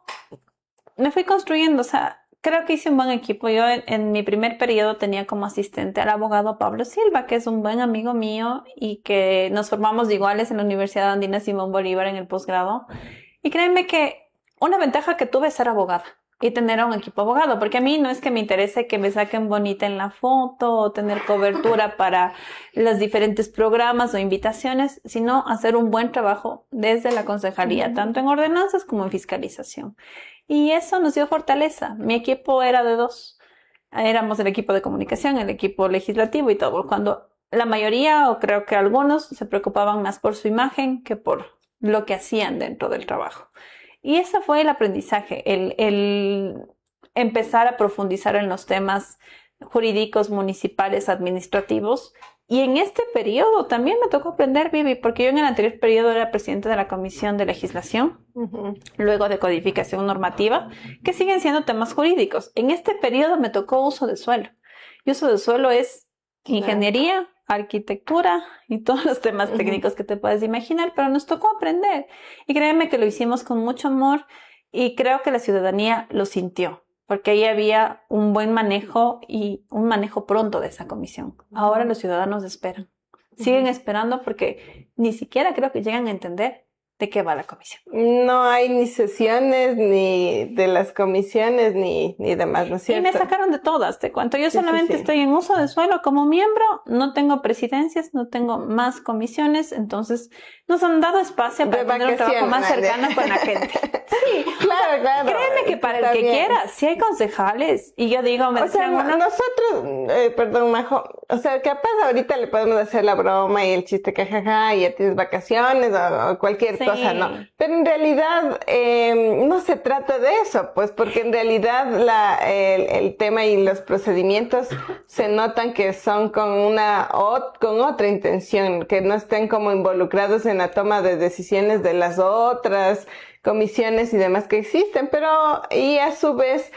me fui construyendo, o sea, creo que hice un buen equipo. Yo en mi primer periodo tenía como asistente al abogado Pablo Silva, que es un buen amigo mío y que nos formamos iguales en la Universidad Andina Simón Bolívar en el posgrado. Y créanme que una ventaja que tuve es ser abogada y tener a un equipo abogado, porque a mí no es que me interese que me saquen bonita en la foto o tener cobertura para los diferentes programas o invitaciones, sino hacer un buen trabajo desde la concejalía, tanto en ordenanzas como en fiscalización. Y eso nos dio fortaleza. Mi equipo era de 2. Éramos el equipo de comunicación, el equipo legislativo y todo. Cuando la mayoría, o creo que algunos, se preocupaban más por su imagen que por lo que hacían dentro del trabajo. Y ese fue el aprendizaje, el empezar a profundizar en los temas jurídicos, municipales, administrativos. Y en este periodo también me tocó aprender, Vivi, porque yo en el anterior periodo era presidenta de la Comisión de Legislación, luego de Codificación Normativa, que siguen siendo temas jurídicos. En este periodo me tocó uso de suelo. Y uso de suelo es ingeniería, arquitectura y todos los temas técnicos que te puedes imaginar, pero nos tocó aprender. Y créeme que lo hicimos con mucho amor y creo que la ciudadanía lo sintió, porque ahí había un buen manejo y un manejo pronto de esa comisión. Ahora los ciudadanos esperan. Siguen esperando porque ni siquiera creo que llegan a entender de qué va la comisión. No hay ni sesiones, ni de las comisiones, ni demás, ¿no es cierto? Y me sacaron de todas, te cuento. Yo solamente estoy en uso de suelo como miembro, no tengo presidencias, no tengo más comisiones, entonces nos han dado espacio para tener un trabajo más cercano con la gente. Sí, claro. Créeme que para el que quiera, si hay concejales, y yo digo, me decían nosotros, perdón, Majo, o sea, capaz ahorita le podemos hacer la broma y el chiste que jaja, y ya tienes vacaciones o cualquier cosa, ¿no? Pero en realidad no se trata de eso, pues, porque en realidad el tema y los procedimientos se notan que son con otra intención, que no estén como involucrados en la toma de decisiones de las otras comisiones y demás que existen, pero y a su vez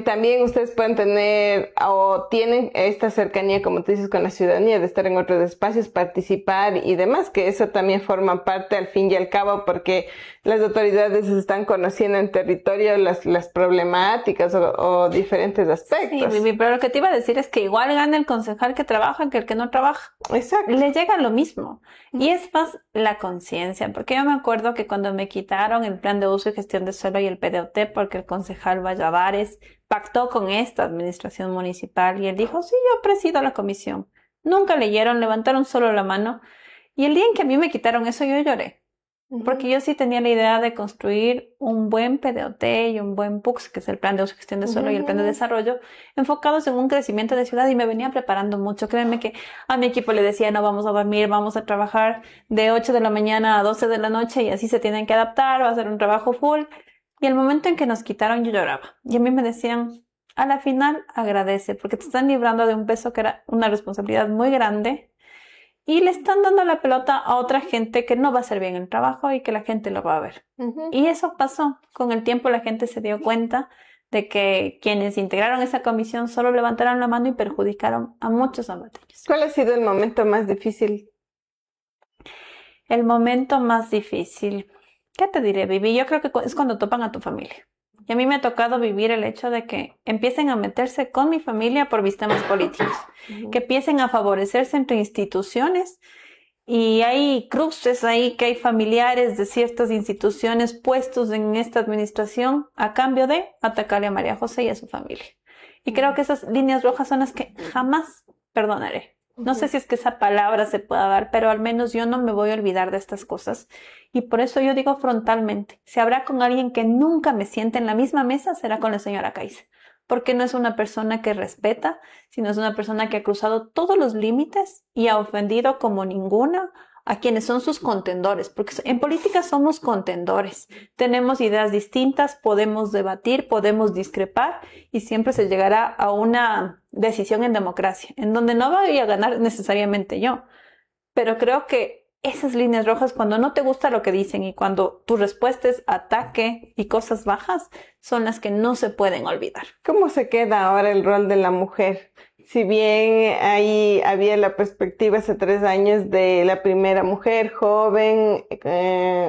también ustedes pueden tener o tienen esta cercanía, como tú dices, con la ciudadanía, de estar en otros espacios, participar y demás, que eso también forma parte al fin y al cabo, porque las autoridades están conociendo en territorio las problemáticas o diferentes aspectos. Sí, pero lo que te iba a decir es que igual gana el concejal que trabaja que el que no trabaja. Exacto. Le llega lo mismo. Y es más la conciencia, porque yo me acuerdo que cuando me quitaron el plan de uso y gestión de suelo y el PDOT, porque el concejal Valladares pactó con esta administración municipal y él dijo, sí, yo presido la comisión. nunca leyeron, levantaron solo la mano. Y el día en que a mí me quitaron eso, yo lloré. Porque yo sí tenía la idea de construir un buen PDOT y un buen PUCS, que es el plan de uso y gestión de suelo y el plan de desarrollo, enfocados en un crecimiento de ciudad, y me venía preparando mucho. Créanme que a mi equipo le decía, no vamos a dormir, vamos a trabajar de 8 de la mañana a 12 de la noche y así se tienen que adaptar, va a ser un trabajo full. Y el momento en que nos quitaron, yo lloraba. Y a mí me decían, a la final agradece, porque te están librando de un peso que era una responsabilidad muy grande. Y le están dando la pelota a otra gente que no va a hacer bien el trabajo y que la gente lo va a ver. Y eso pasó. Con el tiempo la gente se dio cuenta de que quienes integraron esa comisión solo levantaron la mano y perjudicaron a muchos ambateños. ¿Cuál ha sido el momento más difícil? El momento más difícil, ¿qué te diré, Vivi? Yo creo que es cuando topan a tu familia. Y a mí me ha tocado vivir el hecho de que empiecen a meterse con mi familia por mis temas políticos, que empiecen a favorecerse entre instituciones, y hay cruces ahí, que hay familiares de ciertas instituciones puestos en esta administración a cambio de atacarle a María José y a su familia. Y creo que esas líneas rojas son las que jamás perdonaré. No sé si es que esa palabra se pueda dar, pero al menos yo no me voy a olvidar de estas cosas. Y por eso yo digo frontalmente, si habrá con alguien que nunca me siente en la misma mesa, será con la señora Caiza. Porque no es una persona que respeta, sino es una persona que ha cruzado todos los límites y ha ofendido como ninguna a quienes son sus contendores, porque en política somos contendores, tenemos ideas distintas, podemos debatir, podemos discrepar y siempre se llegará a una decisión en democracia, en donde no voy a ganar necesariamente yo, pero creo que esas líneas rojas, cuando no te gusta lo que dicen y cuando tu respuesta es ataque y cosas bajas, son las que no se pueden olvidar. ¿Cómo se queda ahora el rol de la mujer? Si bien ahí había la perspectiva hace 3 años de la primera mujer joven,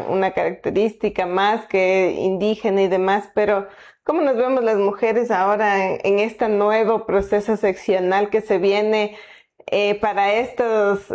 una característica más que indígena y demás, pero ¿cómo nos vemos las mujeres ahora en este nuevo proceso seccional que se viene para estas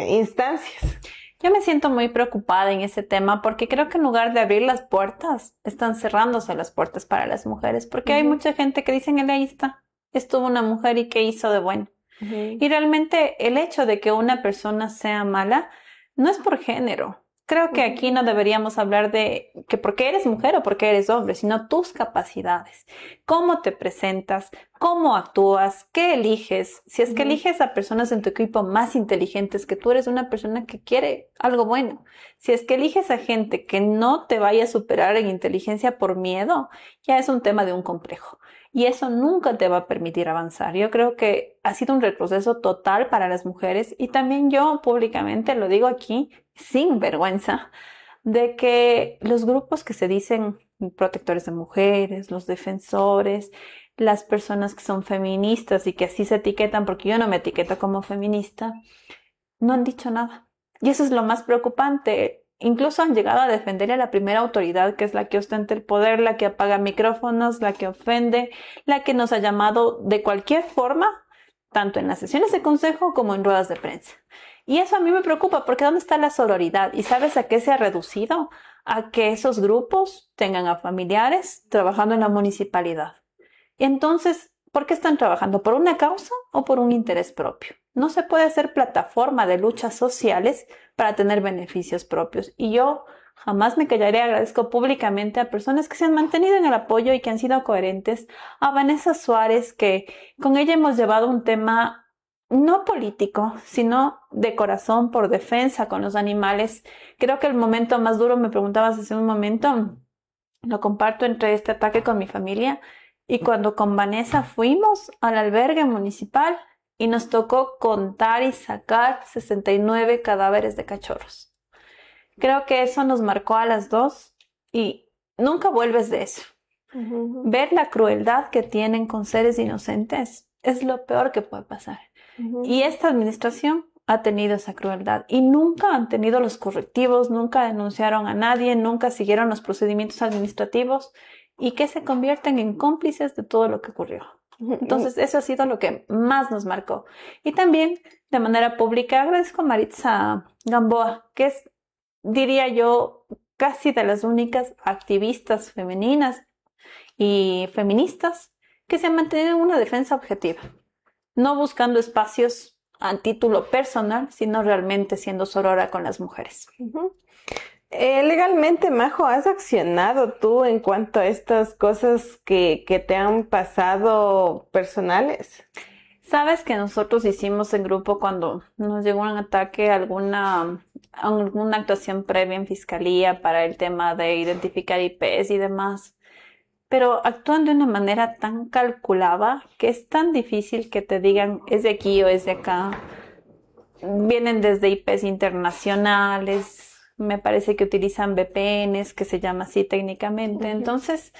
instancias? Yo me siento muy preocupada en ese tema porque creo que en lugar de abrir las puertas, están cerrándose las puertas para las mujeres, porque hay mucha gente que dicen, ahí está, estuvo una mujer y qué hizo de bueno. Y realmente el hecho de que una persona sea mala no es por género. Creo que aquí no deberíamos hablar de que porque eres mujer o porque eres hombre, sino tus capacidades, cómo te presentas, cómo actúas, qué eliges. Si es que eliges a personas en tu equipo más inteligentes, que tú eres una persona que quiere algo bueno. Si es que eliges a gente que no te vaya a superar en inteligencia por miedo, ya es un tema de un complejo. Y eso nunca te va a permitir avanzar. Yo creo que ha sido un retroceso total para las mujeres, y también yo públicamente lo digo aquí sin vergüenza, de que los grupos que se dicen protectores de mujeres, los defensores, las personas que son feministas y que así se etiquetan, porque yo no me etiqueto como feminista, no han dicho nada. Y eso es lo más preocupante. Incluso han llegado a defender a la primera autoridad, que es la que ostenta el poder, la que apaga micrófonos, la que ofende, la que nos ha llamado de cualquier forma, tanto en las sesiones de consejo como en ruedas de prensa. Y eso a mí me preocupa, porque ¿dónde está la sororidad? ¿Y sabes a qué se ha reducido? A que esos grupos tengan a familiares trabajando en la municipalidad. Entonces, ¿por qué están trabajando? ¿Por una causa o por un interés propio? No se puede hacer plataforma de luchas sociales para tener beneficios propios. Y yo jamás me callaré. Agradezco públicamente a personas que se han mantenido en el apoyo y que han sido coherentes. A Vanessa Suárez, que con ella hemos llevado un tema no político, sino de corazón, por defensa con los animales. Creo que el momento más duro, me preguntabas hace un momento, lo comparto entre este ataque con mi familia y cuando con Vanessa fuimos al albergue municipal y nos tocó contar y sacar 69 cadáveres de cachorros. Creo que eso nos marcó a las dos y nunca vuelves de eso. Ver la crueldad que tienen con seres inocentes es lo peor que puede pasar. Y esta administración ha tenido esa crueldad y nunca han tenido los correctivos, nunca denunciaron a nadie, nunca siguieron los procedimientos administrativos y que se convierten en cómplices de todo lo que ocurrió. Entonces eso ha sido lo que más nos marcó. Y también de manera pública agradezco a Maritza Gamboa, que es, diría yo, casi de las únicas activistas femeninas y feministas que se han mantenido en una defensa objetiva, no buscando espacios a título personal, sino realmente siendo sorora con las mujeres. Legalmente, Majo, ¿has accionado tú en cuanto a estas cosas que te han pasado personales? Sabes que nosotros hicimos en grupo cuando nos llegó un ataque, alguna actuación previa en fiscalía para el tema de identificar IPs y demás, pero actúan de una manera tan calculada que es tan difícil que te digan es de aquí o es de acá. Vienen desde IPs internacionales, me parece que utilizan VPNs, que se llama así técnicamente. Entonces,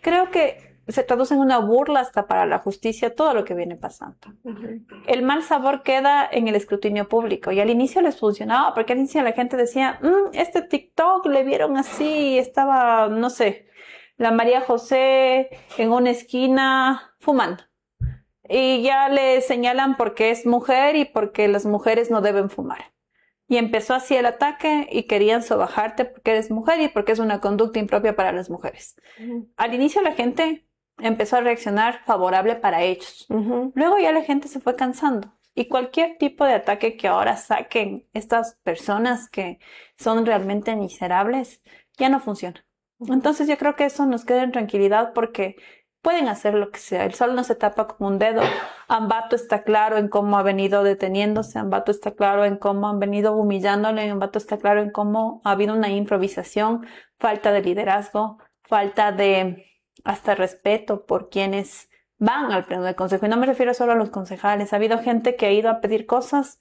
creo que se traduce en una burla hasta para la justicia todo lo que viene pasando. El mal sabor queda en el escrutinio público y al inicio les funcionaba porque al inicio la gente decía, este TikTok le vieron así, estaba, no sé, la María José en una esquina fumando. Y ya le señalan porque es mujer y porque las mujeres no deben fumar. Y empezó así el ataque y querían sobajarte porque eres mujer y porque es una conducta impropia para las mujeres. Al inicio la gente empezó a reaccionar favorable para ellos. Luego ya la gente se fue cansando. Y cualquier tipo de ataque que ahora saquen estas personas que son realmente miserables, ya no funciona. Entonces yo creo que eso nos queda en tranquilidad porque pueden hacer lo que sea. El sol no se tapa con un dedo. Ambato está claro en cómo ha venido deteniéndose. Ambato está claro en cómo han venido humillándole. Ambato está claro en cómo ha habido una improvisación, falta de liderazgo, falta de hasta respeto por quienes van al pleno del consejo. Y no me refiero solo a los concejales. Ha habido gente que ha ido a pedir cosas,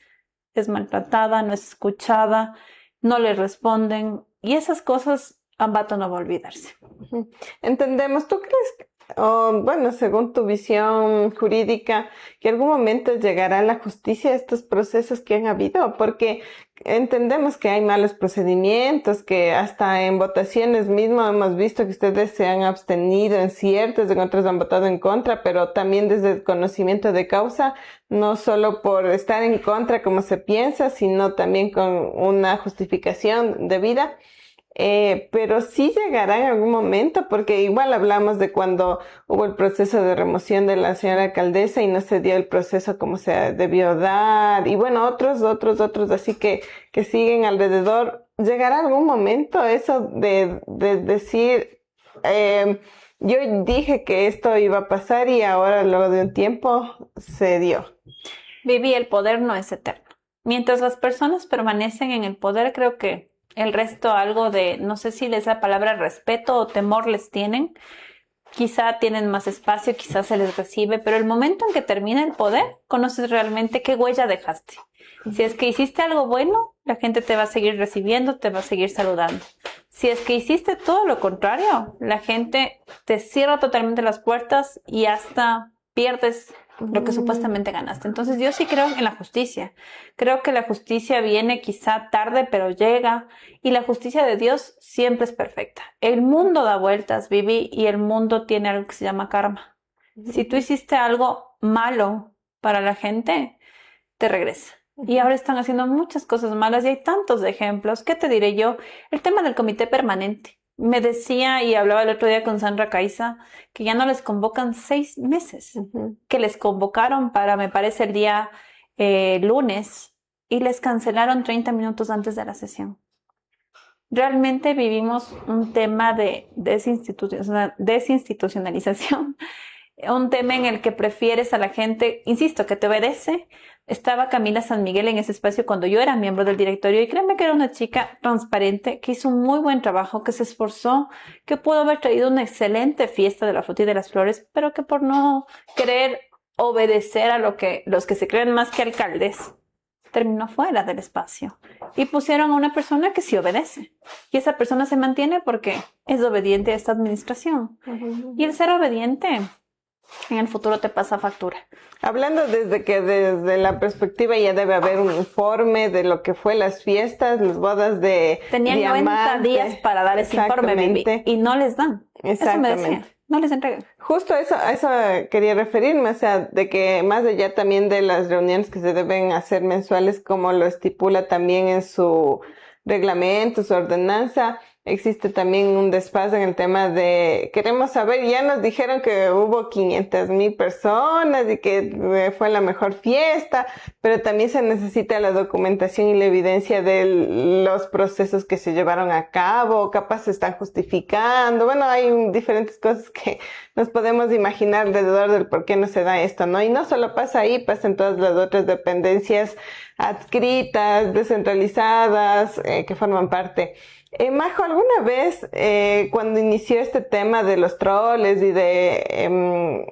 es maltratada, no es escuchada, no le responden. Y esas cosas Ambato no va a olvidarse. Entendemos. ¿Tú crees bueno, según tu visión jurídica, que en algún momento llegará la justicia a estos procesos que han habido? Porque entendemos que hay malos procedimientos, que hasta en votaciones mismo hemos visto que ustedes se han abstenido en ciertas, en otras han votado en contra, pero también desde el conocimiento de causa, no solo por estar en contra como se piensa, sino también con una justificación debida. Pero sí llegará en algún momento, porque igual hablamos de cuando hubo el proceso de remoción de la señora alcaldesa y no se dio el proceso como se debió dar, y bueno, otros, así que siguen alrededor. ¿Llegará algún momento eso de decir, yo dije que esto iba a pasar y ahora luego de un tiempo se dio? Vivi, el poder no es eterno. Mientras las personas permanecen en el poder, creo que el resto algo de, no sé si esa palabra respeto o temor les tienen. Quizá tienen más espacio, quizá se les recibe, pero el momento en que termina el poder, conoces realmente qué huella dejaste. Si es que hiciste algo bueno, la gente te va a seguir recibiendo, te va a seguir saludando. Si es que hiciste todo lo contrario, la gente te cierra totalmente las puertas y hasta pierdes lo que supuestamente ganaste. Entonces yo sí creo en la justicia. Creo que la justicia viene quizá tarde, pero llega. Y la justicia de Dios siempre es perfecta. El mundo da vueltas, Vivi, y el mundo tiene algo que se llama karma. Si tú hiciste algo malo para la gente, te regresa. Y ahora están haciendo muchas cosas malas y hay tantos ejemplos. ¿Qué te diré yo? El tema del comité permanente. Me decía y hablaba el otro día con Sandra Caiza que ya no les convocan 6 meses, que les convocaron para, me parece, el día lunes y les cancelaron 30 minutos antes de la sesión. Realmente vivimos un tema de desinstitucionalización, un tema en el que prefieres a la gente, insisto, que te obedece. Estaba Camila San Miguel en ese espacio cuando yo era miembro del directorio y créeme que era una chica transparente, que hizo un muy buen trabajo, que se esforzó, que pudo haber traído una excelente fiesta de la fruta y de las flores, pero que por no querer obedecer a los que se creen más que alcaldes, terminó fuera del espacio y pusieron a una persona que sí obedece y esa persona se mantiene porque es obediente a esta administración. Y el ser obediente en el futuro te pasa factura. Hablando desde la perspectiva ya debe haber un informe de lo que fue las fiestas, las bodas de Tenían Diamante. 90 días para dar ese informe, Vivi, y no les dan. Exactamente. Eso me decían, no les entregan. Justo a eso quería referirme, o sea, de que más allá también de las reuniones que se deben hacer mensuales, como lo estipula también en su reglamento, su ordenanza, existe también un desfase en el tema de, queremos saber, ya nos dijeron que hubo 500,000 personas y que fue la mejor fiesta, pero también se necesita la documentación y la evidencia de los procesos que se llevaron a cabo, capaz se están justificando, bueno, hay diferentes cosas que nos podemos imaginar alrededor del por qué no se da esto, ¿no? Y no solo pasa ahí, pasa en todas las otras dependencias adscritas, descentralizadas, que forman parte. Majo, ¿alguna vez cuando inició este tema de los troles y de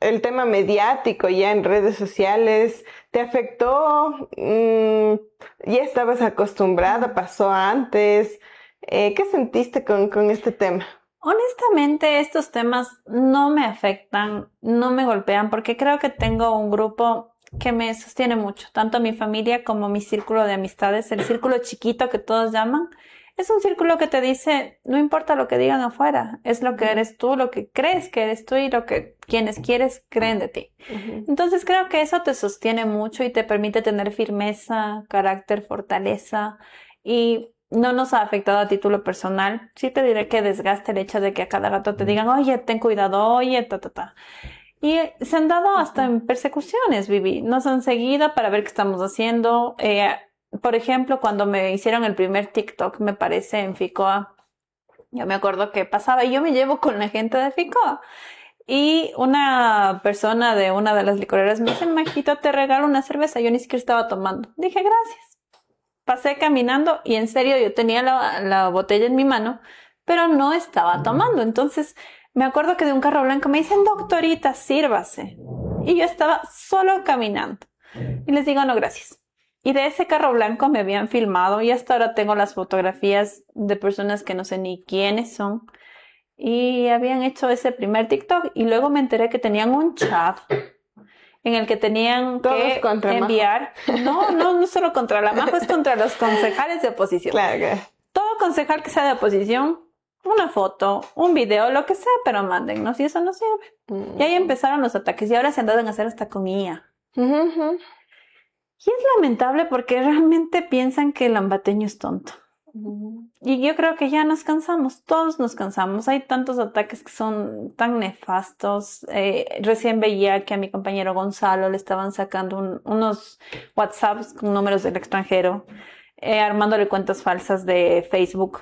el tema mediático ya en redes sociales, te afectó? ¿Ya estabas acostumbrada? ¿Pasó antes? ¿Qué sentiste con este tema? Honestamente, estos temas no me afectan, no me golpean, porque creo que tengo un grupo que me sostiene mucho, tanto mi familia como mi círculo de amistades, el círculo chiquito que todos llaman. Es un círculo que te dice, no importa lo que digan afuera, es lo que eres tú, lo que crees que eres tú y lo que quienes quieres creen de ti. Entonces creo que eso te sostiene mucho y te permite tener firmeza, carácter, fortaleza y no nos ha afectado a título personal. Sí te diré que desgaste el hecho de que a cada rato te digan, oye, ten cuidado, oye, ta, ta, ta. Y se han dado hasta en persecuciones, Vivi. Nos han seguido para ver qué estamos haciendo. Por ejemplo, cuando me hicieron el primer TikTok, me parece, en Ficoa, yo me acuerdo que pasaba y yo me llevo con la gente de Ficoa. Y una persona de una de las licoreras me dice, Majito, te regalo una cerveza. Yo ni siquiera estaba tomando. Dije, gracias. Pasé caminando y en serio yo tenía la botella en mi mano, pero no estaba tomando. Entonces me acuerdo que de un carro blanco me dicen, doctorita, sírvase. Y yo estaba solo caminando. Y les digo, no, gracias. Y de ese carro blanco me habían filmado y hasta ahora tengo las fotografías de personas que no sé ni quiénes son. Y habían hecho ese primer TikTok y luego me enteré que tenían un chat en el que tenían que enviar, no solo contra la Majo, es contra los concejales de oposición. Claro. Todo concejal que sea de oposición, una foto, un video, lo que sea, pero mándennos y eso no sirve. Y ahí empezaron los ataques y ahora se han dado en hacer hasta con IA. Y es lamentable porque realmente piensan que el ambateño es tonto. Y yo creo que ya nos cansamos, todos nos cansamos. Hay tantos ataques que son tan nefastos. Recién veía que a mi compañero Gonzalo le estaban sacando unos WhatsApps con números del extranjero, armándole cuentas falsas de Facebook.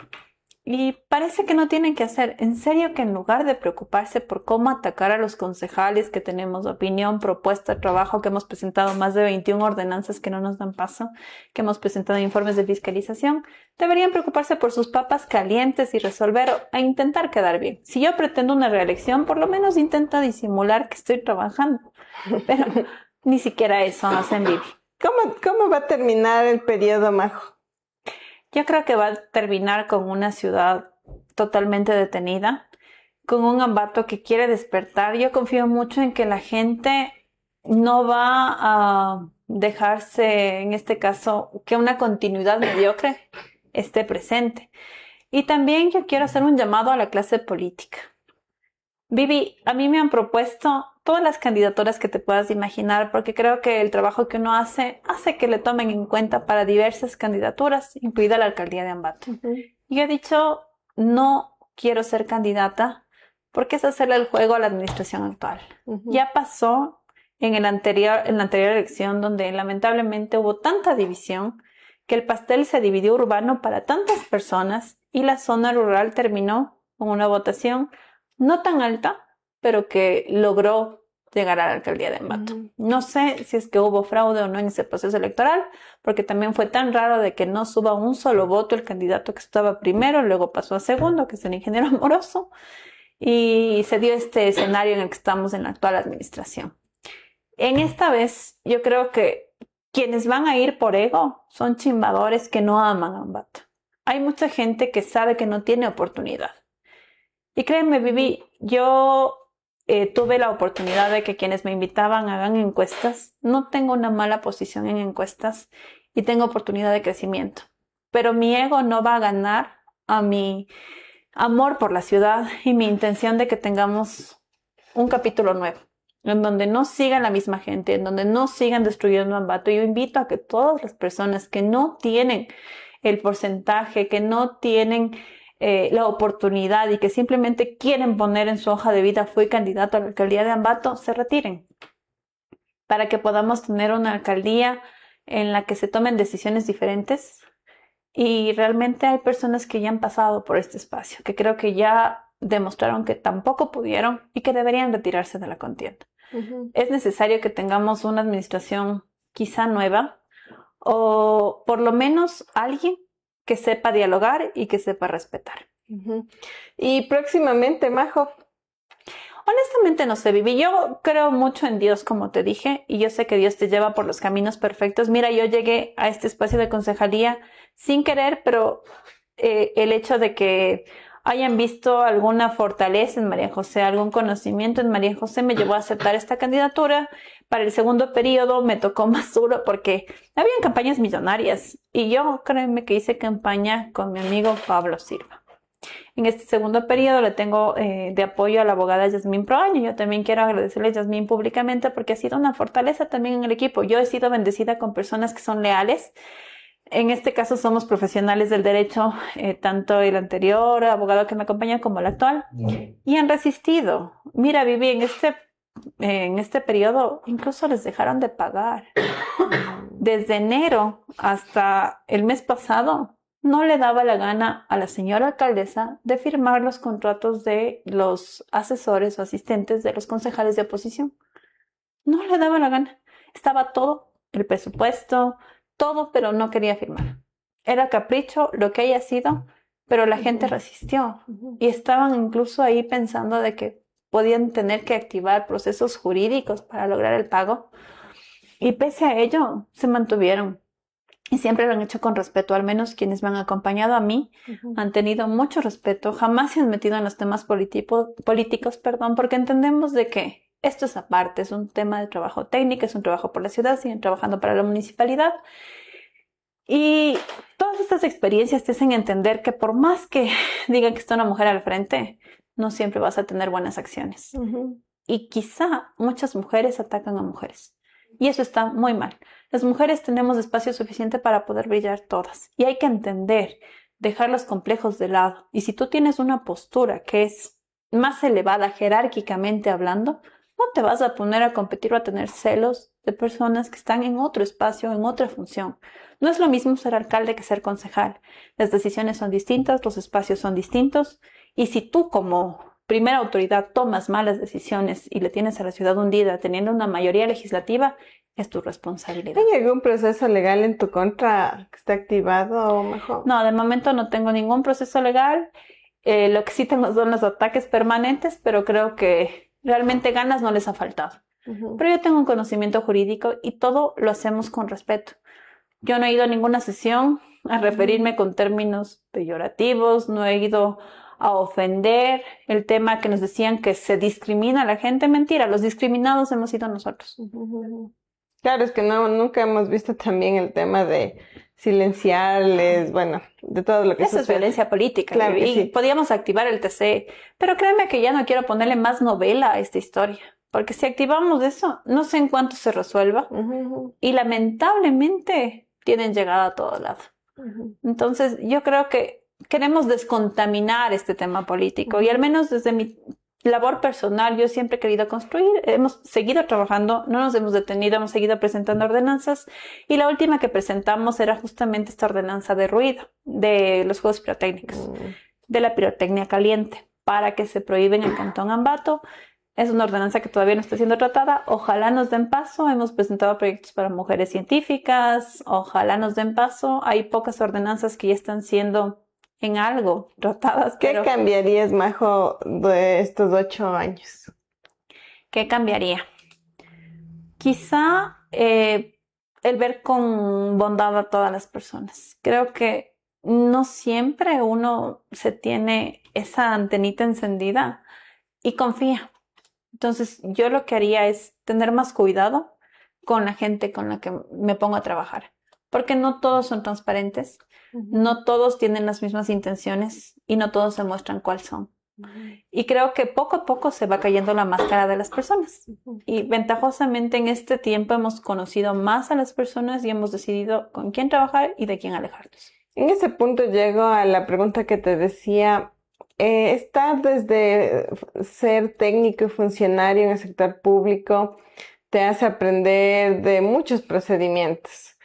Y parece que no tienen que hacer. En serio que en lugar de preocuparse por cómo atacar a los concejales que tenemos opinión, propuesta, trabajo, que hemos presentado más de 21 ordenanzas que no nos dan paso, que hemos presentado informes de fiscalización, deberían preocuparse por sus papas calientes y resolver e intentar quedar bien. Si yo pretendo una reelección, por lo menos intento disimular que estoy trabajando. Pero ni siquiera eso hacen vivir. ¿Cómo va a terminar el periodo, Majo? Yo creo que va a terminar con una ciudad totalmente detenida, con un Ambato que quiere despertar. Yo confío mucho en que la gente no va a dejarse, en este caso, que una continuidad mediocre esté presente. Y también yo quiero hacer un llamado a la clase política. Vivi, a mí me han propuesto todas las candidaturas que te puedas imaginar, porque creo que el trabajo que uno hace que le tomen en cuenta para diversas candidaturas, incluida la alcaldía de Ambato. Yo he dicho, no quiero ser candidata, porque es hacerle el juego a la administración actual. Ya pasó en la anterior elección, donde lamentablemente hubo tanta división, que el pastel se dividió urbano para tantas personas, y la zona rural terminó con una votación no tan alta, pero que logró llegar a la alcaldía de Ambato. No sé si es que hubo fraude o no en ese proceso electoral, porque también fue tan raro de que no suba un solo voto el candidato que estaba primero, luego pasó a segundo, que es el ingeniero Amoroso, y se dio este escenario en el que estamos en la actual administración. En esta vez, yo creo que quienes van a ir por ego son chimbadores que no aman a Ambato. Hay mucha gente que sabe que no tiene oportunidad. Y créanme, Vivi, yo tuve la oportunidad de que quienes me invitaban hagan encuestas. No tengo una mala posición en encuestas y tengo oportunidad de crecimiento. Pero mi ego no va a ganar a mi amor por la ciudad y mi intención de que tengamos un capítulo nuevo, en donde no siga la misma gente, en donde no sigan destruyendo Ambato. Yo invito a que todas las personas que no tienen el porcentaje, que no tienen la oportunidad y que simplemente quieren poner en su hoja de vida fui candidato a la alcaldía de Ambato, se retiren, para que podamos tener una alcaldía en la que se tomen decisiones diferentes. Y realmente hay personas que ya han pasado por este espacio, que creo que ya demostraron que tampoco pudieron y que deberían retirarse de la contienda. Es necesario que tengamos una administración quizá nueva, o por lo menos alguien que sepa dialogar y que sepa respetar. Y próximamente, Majo. Honestamente no sé, Vivi. Yo creo mucho en Dios, como te dije, y yo sé que Dios te lleva por los caminos perfectos. Mira, yo llegué a este espacio de concejalía sin querer, pero el hecho de que hayan visto alguna fortaleza en María José, algún conocimiento en María José, me llevó a aceptar esta candidatura. Para el segundo periodo me tocó más duro porque habían campañas millonarias y yo, créeme que hice campaña con mi amigo Pablo Silva. En este segundo periodo le tengo de apoyo a la abogada Yasmín Proaño. Yo también quiero agradecerle a Yasmín públicamente porque ha sido una fortaleza también en el equipo. Yo he sido bendecida con personas que son leales. En este caso somos profesionales del derecho, tanto el anterior abogado que me acompaña como el actual, y han resistido. Mira, Vivi, en este periodo incluso les dejaron de pagar. Desde enero hasta el mes pasado no le daba la gana a la señora alcaldesa de firmar los contratos de los asesores o asistentes de los concejales de oposición. No le daba la gana. Estaba todo, el presupuesto, todo, pero no quería firmar. Era capricho, lo que haya sido, pero la gente resistió. Y estaban incluso ahí pensando de que podían tener que activar procesos jurídicos para lograr el pago. Y pese a ello, se mantuvieron. Y siempre lo han hecho con respeto, al menos quienes me han acompañado a mí han tenido mucho respeto, jamás se han metido en los temas políticos, porque entendemos de que esto es aparte, es un tema de trabajo técnico, es un trabajo por la ciudad, siguen trabajando para la municipalidad. Y todas estas experiencias te hacen entender que por más que digan que está una mujer al frente, no siempre vas a tener buenas acciones. Y quizá muchas mujeres atacan a mujeres. Y eso está muy mal. Las mujeres tenemos espacio suficiente para poder brillar todas. Y hay que entender, dejar los complejos de lado. Y si tú tienes una postura que es más elevada jerárquicamente hablando, no te vas a poner a competir o a tener celos de personas que están en otro espacio, en otra función. No es lo mismo ser alcalde que ser concejal. Las decisiones son distintas, los espacios son distintos. Y si tú como primera autoridad tomas malas decisiones y le tienes a la ciudad hundida teniendo una mayoría legislativa, es tu responsabilidad. ¿Hay algún proceso legal en tu contra que esté activado o mejor? No, de momento no tengo ningún proceso legal. Lo que sí tengo son los ataques permanentes, pero creo que realmente ganas no les ha faltado. Pero yo tengo un conocimiento jurídico y todo lo hacemos con respeto. Yo no he ido a ninguna sesión a referirme con términos peyorativos, no he ido a ofender el tema que nos decían que se discrimina a la gente. Mentira, los discriminados hemos sido nosotros. Claro, es que nunca hemos visto también el tema de silenciarles, bueno, de todo lo que eso es violencia política. Claro que sí. Podíamos activar el TC, pero créeme que ya no quiero ponerle más novela a esta historia, porque si activamos eso, no sé en cuánto se resuelva y lamentablemente tienen llegada a todo lado. Entonces, yo creo que queremos descontaminar este tema político y al menos desde mi labor personal yo siempre he querido construir, hemos seguido trabajando, no nos hemos detenido, hemos seguido presentando ordenanzas y la última que presentamos era justamente esta ordenanza de ruido de los juegos pirotécnicos, de la pirotecnia caliente, para que se prohíbe en el Cantón Ambato. Es una ordenanza que todavía no está siendo tratada. Ojalá nos den paso. Hemos presentado proyectos para mujeres científicas. Ojalá nos den paso. Hay pocas ordenanzas que ya están siendo en algo tratadas. ¿Qué cambiarías, Majo, de estos 8 años? ¿Qué cambiaría? Quizá el ver con bondad a todas las personas. Creo que no siempre uno se tiene esa antenita encendida y confía. Entonces, yo lo que haría es tener más cuidado con la gente con la que me pongo a trabajar, porque no todos son transparentes, no todos tienen las mismas intenciones y no todos se muestran cuáles son. Y creo que poco a poco se va cayendo la máscara de las personas. Y ventajosamente en este tiempo hemos conocido más a las personas y hemos decidido con quién trabajar y de quién alejarnos. En ese punto llego a la pregunta que te decía, estar desde ser técnico y funcionario en el sector público te hace aprender de muchos procedimientos.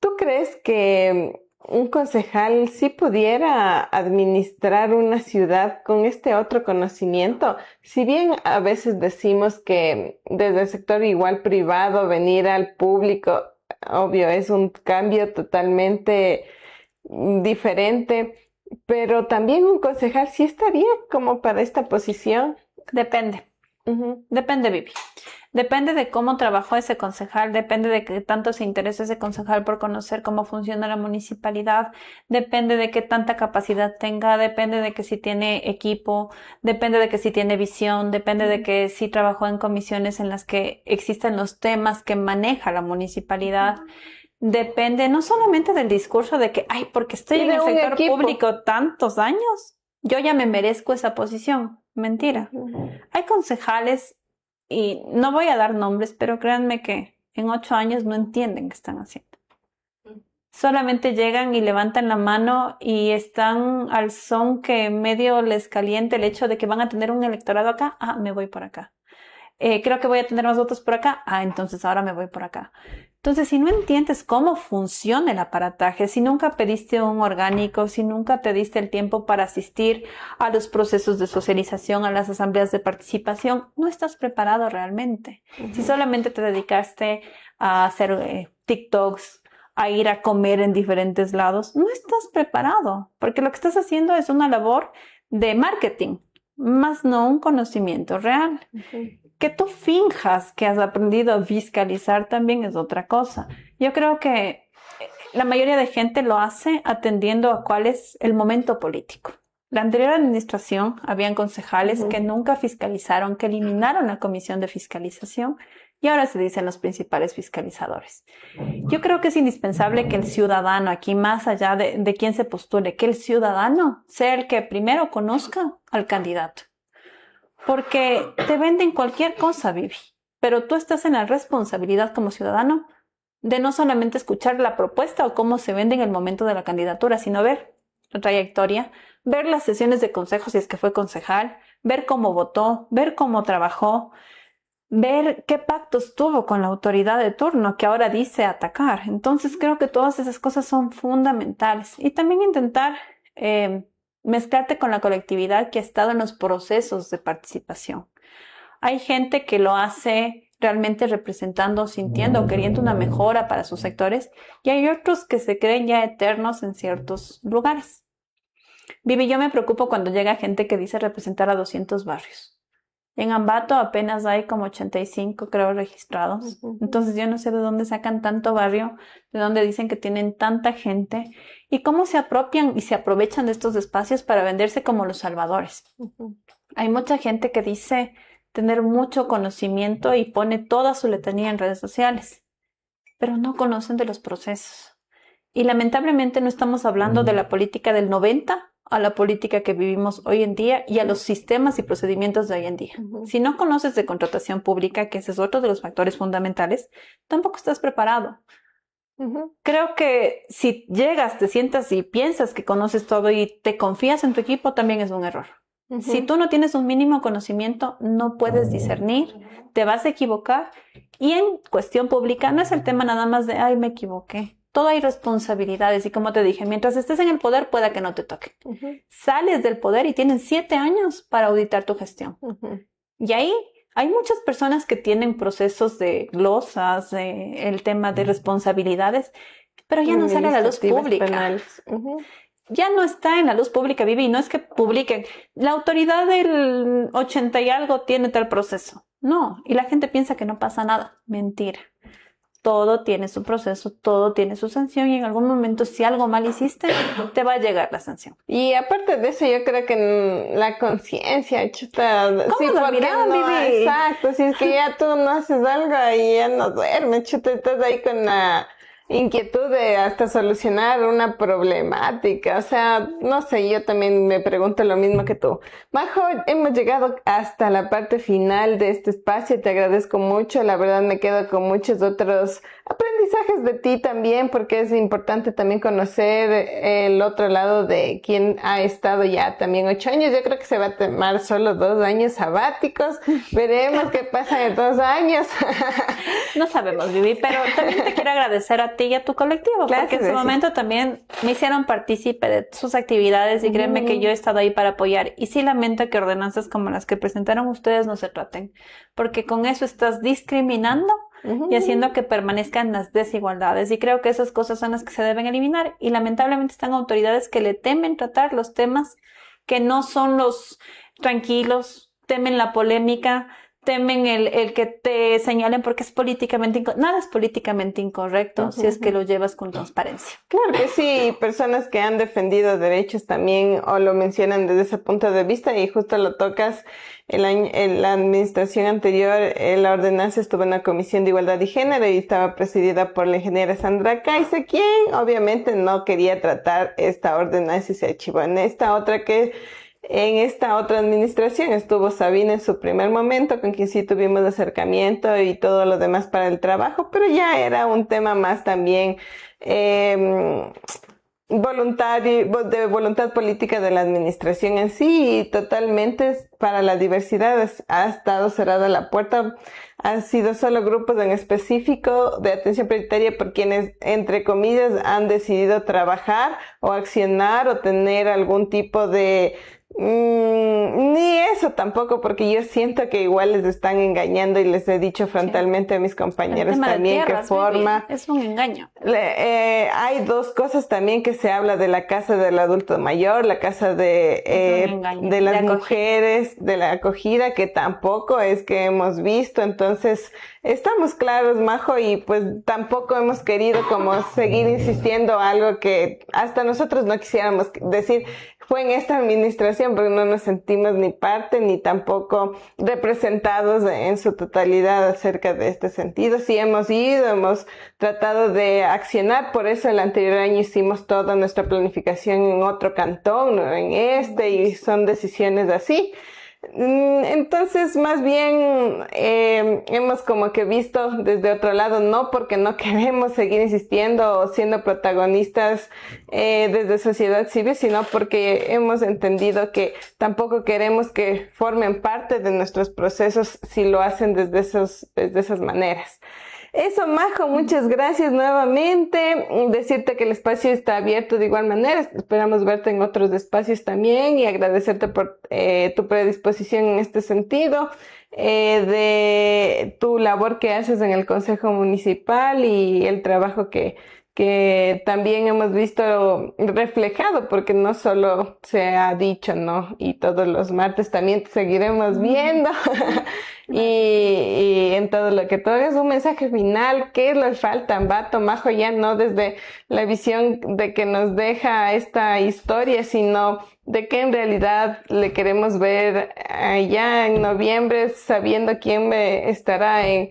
¿Tú crees que un concejal sí pudiera administrar una ciudad con este otro conocimiento? Si bien a veces decimos que desde el sector igual privado venir al público, obvio, es un cambio totalmente diferente, pero también un concejal sí estaría como para esta posición. Depende. Ujú. Depende, Vivi. Depende de cómo trabajó ese concejal, depende de qué tanto se interesa ese concejal por conocer cómo funciona la municipalidad, depende de qué tanta capacidad tenga, depende de que si tiene equipo, depende de que si tiene visión, depende de que si trabajó en comisiones en las que existen los temas que maneja la municipalidad. Depende no solamente del discurso de que, ay, porque estoy Y en de el un sector equipo. público tantos años, yo ya me merezco esa posición. Mentira. Hay concejales, y no voy a dar nombres, pero créanme que en 8 años no entienden qué están haciendo. Solamente llegan y levantan la mano y están al son que medio les caliente el hecho de que van a tener un electorado acá. Ah, me voy por acá. Creo que voy a tener más votos por acá. Ah, entonces ahora me voy por acá. Entonces, si no entiendes cómo funciona el aparataje, si nunca pediste un orgánico, si nunca te diste el tiempo para asistir a los procesos de socialización, a las asambleas de participación, no estás preparado realmente. Si solamente te dedicaste a hacer TikToks, a ir a comer en diferentes lados, no estás preparado, porque lo que estás haciendo es una labor de marketing, más no un conocimiento real. Que tú finjas que has aprendido a fiscalizar también es otra cosa. Yo creo que la mayoría de gente lo hace atendiendo a cuál es el momento político. La anterior administración habían concejales que nunca fiscalizaron, que eliminaron la comisión de fiscalización y ahora se dicen los principales fiscalizadores. Yo creo que es indispensable que el ciudadano, aquí más allá de quién se postule, que el ciudadano sea el que primero conozca al candidato. Porque te venden cualquier cosa, Vivi, pero tú estás en la responsabilidad como ciudadano de no solamente escuchar la propuesta o cómo se vende en el momento de la candidatura, sino ver la trayectoria, ver las sesiones de consejo si es que fue concejal, ver cómo votó, ver cómo trabajó, ver qué pactos tuvo con la autoridad de turno que ahora dice atacar. Entonces creo que todas esas cosas son fundamentales. Y también intentar mezclarte con la colectividad que ha estado en los procesos de participación. Hay gente que lo hace realmente representando, sintiendo, queriendo una mejora para sus sectores, y hay otros que se creen ya eternos en ciertos lugares. Vivi, yo me preocupo cuando llega gente que dice representar a 200 barrios. En Ambato apenas hay como 85, creo, registrados. Entonces yo no sé de dónde sacan tanto barrio, de dónde dicen que tienen tanta gente y cómo se apropian y se aprovechan de estos espacios para venderse como los salvadores. Hay mucha gente que dice tener mucho conocimiento y pone toda su letanía en redes sociales, pero no conocen de los procesos. Y lamentablemente no estamos hablando de la política del 90 a la política que vivimos hoy en día y a los sistemas y procedimientos de hoy en día. Si no conoces de contratación pública, que ese es otro de los factores fundamentales, tampoco estás preparado. Creo que si llegas, te sientas y piensas que conoces todo y te confías en tu equipo, también es un error. Si tú no tienes un mínimo conocimiento, no puedes discernir, te vas a equivocar. Y en cuestión pública no es el tema nada más de, ay, me equivoqué. Todo hay responsabilidades y como te dije, mientras estés en el poder pueda que no te toque. Sales del poder y tienen 7 años para auditar tu gestión. Y ahí hay muchas personas que tienen procesos de glosas, el tema de responsabilidades, pero ya no sale a la luz pública. Ya no está en la luz pública, Vivi, y no es que publiquen. La autoridad del 80 y algo tiene tal proceso. No, y la gente piensa que no pasa nada. Mentira. Todo tiene su proceso, todo tiene su sanción y en algún momento si algo mal hiciste, te va a llegar la sanción. Y aparte de eso, yo creo que la conciencia, chuta, ¿Cómo sí, porque no, Vivi? exacto, si es que ya tú no haces algo y ya no duermes, chuta, estás ahí con la inquietud de hasta solucionar una problemática, o sea, no sé, yo también me pregunto lo mismo que tú. Majo, hemos llegado hasta la parte final de este espacio, te agradezco mucho, la verdad me quedo con muchos otros aprendizajes aprendizajes de ti también, porque es importante también conocer el otro lado de quien ha estado ya también 8 años. Yo creo que se va a tomar solo 2 años sabáticos. Veremos qué pasa en 2 años. No sabemos, Vivi, pero también te quiero agradecer a ti y a tu colectivo, porque en su momento también me hicieron partícipe de sus actividades y créeme que yo he estado ahí para apoyar. Y sí lamento que ordenanzas como las que presentaron ustedes no se traten, porque con eso estás discriminando y haciendo que permanezcan las desigualdades. Y creo que esas cosas son las que se deben eliminar. Y lamentablemente están autoridades que le temen tratar los temas que no son los tranquilos, temen la polémica, temen el que te señalen porque es políticamente nada es políticamente incorrecto si es que lo llevas con transparencia. Claro que sí, personas que han defendido derechos también o lo mencionan desde ese punto de vista y justo lo tocas. En la administración anterior, la ordenanza estuvo en la Comisión de Igualdad y Género y estaba presidida por la ingeniera Sandra Caice, quien obviamente no quería tratar esta ordenanza y se archivó. En esta otra administración estuvo Sabina en su primer momento, con quien sí tuvimos acercamiento y todo lo demás para el trabajo, pero ya era un tema más también de voluntad política de la administración en sí, y totalmente para la diversidad ha estado cerrada la puerta. Han sido solo grupos en específico de atención prioritaria por quienes, entre comillas, han decidido trabajar o accionar o tener algún tipo de ni eso tampoco, porque yo siento que igual les están engañando y les he dicho frontalmente a mis compañeros también que forma es un engaño. Hay dos cosas también que se habla de la casa del adulto mayor, la casa de las mujeres, de la acogida, que tampoco es que hemos visto. Entonces estamos claros, Majo, y pues tampoco hemos querido como seguir insistiendo algo que hasta nosotros no quisiéramos decir. Fue en esta administración, porque no nos sentimos ni parte ni tampoco representados en su totalidad acerca de este sentido. Sí hemos ido, hemos tratado de accionar, por eso el anterior año hicimos toda nuestra planificación en otro cantón, no en este, y son decisiones así. Entonces, más bien hemos como que visto desde otro lado, no porque no queremos seguir insistiendo o siendo protagonistas desde sociedad civil, sino porque hemos entendido que tampoco queremos que formen parte de nuestros procesos si lo hacen desde esas maneras. Eso, Majo, muchas gracias nuevamente. Decirte que el espacio está abierto de igual manera. Esperamos verte en otros espacios también y agradecerte por tu predisposición en este sentido, de tu labor que haces en el Consejo Municipal y el trabajo que también hemos visto reflejado, porque no solo se ha dicho, ¿no? Y todos los martes también te seguiremos viendo. y en todo lo que tú hagas, un mensaje final, ¿qué les falta, Ambato, Majo? Ya no desde la visión de que nos deja esta historia, sino de que en realidad le queremos ver allá en noviembre, sabiendo quién estará en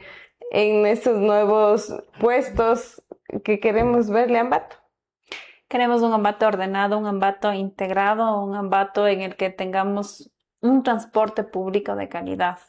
estos nuevos puestos que queremos verle a Ambato. Queremos un Ambato ordenado, un Ambato integrado, un Ambato en el que tengamos un transporte público de calidad.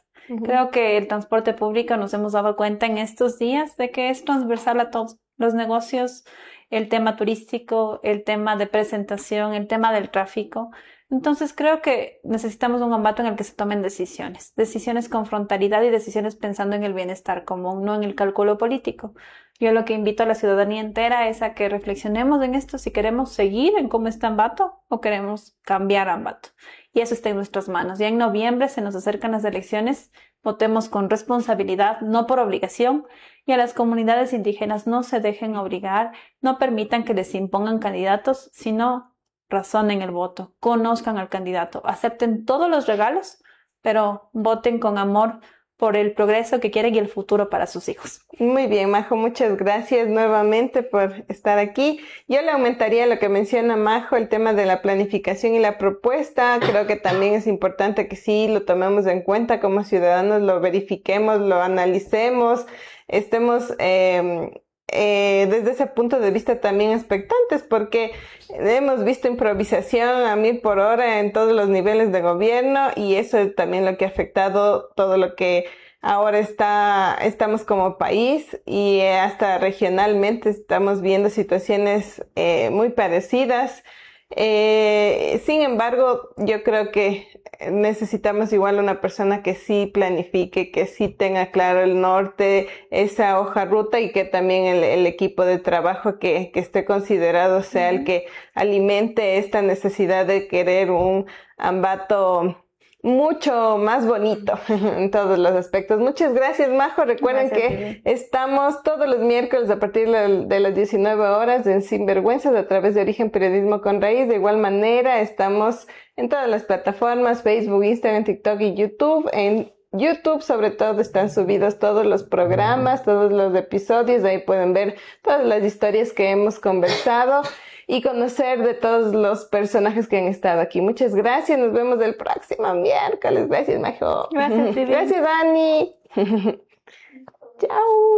Creo que el transporte público nos hemos dado cuenta en estos días de que es transversal a todos los negocios, el tema turístico, el tema de presentación, el tema del tráfico. Entonces creo que necesitamos un Ambato en el que se tomen decisiones con frontalidad y decisiones pensando en el bienestar común, no en el cálculo político. Yo lo que invito a la ciudadanía entera es a que reflexionemos en esto, si queremos seguir en cómo está Ambato o queremos cambiar Ambato. Y eso está en nuestras manos. Ya en noviembre se nos acercan las elecciones, votemos con responsabilidad, no por obligación, y a las comunidades indígenas no se dejen obligar, no permitan que les impongan candidatos, sino razonen el voto, conozcan al candidato, acepten todos los regalos, pero voten con amor por el progreso que quieren y el futuro para sus hijos. Muy bien, Majo, muchas gracias nuevamente por estar aquí. Yo le aumentaría lo que menciona Majo, el tema de la planificación y la propuesta. Creo que también es importante que sí lo tomemos en cuenta como ciudadanos, lo verifiquemos, lo analicemos, estemos desde ese punto de vista también expectantes, porque hemos visto improvisación a 1000 por hora en todos los niveles de gobierno, y eso es también lo que ha afectado todo lo que ahora estamos como país y hasta regionalmente estamos viendo situaciones muy parecidas. Sin embargo, yo creo que necesitamos igual una persona que sí planifique, que sí tenga claro el norte, esa hoja ruta, y que también el equipo de trabajo que esté considerado sea el que alimente esta necesidad de querer un Ambato mucho más bonito en todos los aspectos. Muchas gracias, Majo. Recuerden que estamos todos los miércoles a partir de las 19 horas en Sinvergüenzas a través de Origen Periodismo con Raíz. De igual manera, estamos en todas las plataformas, Facebook, Instagram, TikTok y YouTube. En YouTube, sobre todo, están subidos todos los programas, todos los episodios. Ahí pueden ver todas las historias que hemos conversado y conocer de todos los personajes que han estado aquí. Muchas gracias. Nos vemos el próximo miércoles. Gracias, Majo. Gracias, Vivi. Gracias, Dani. Chao.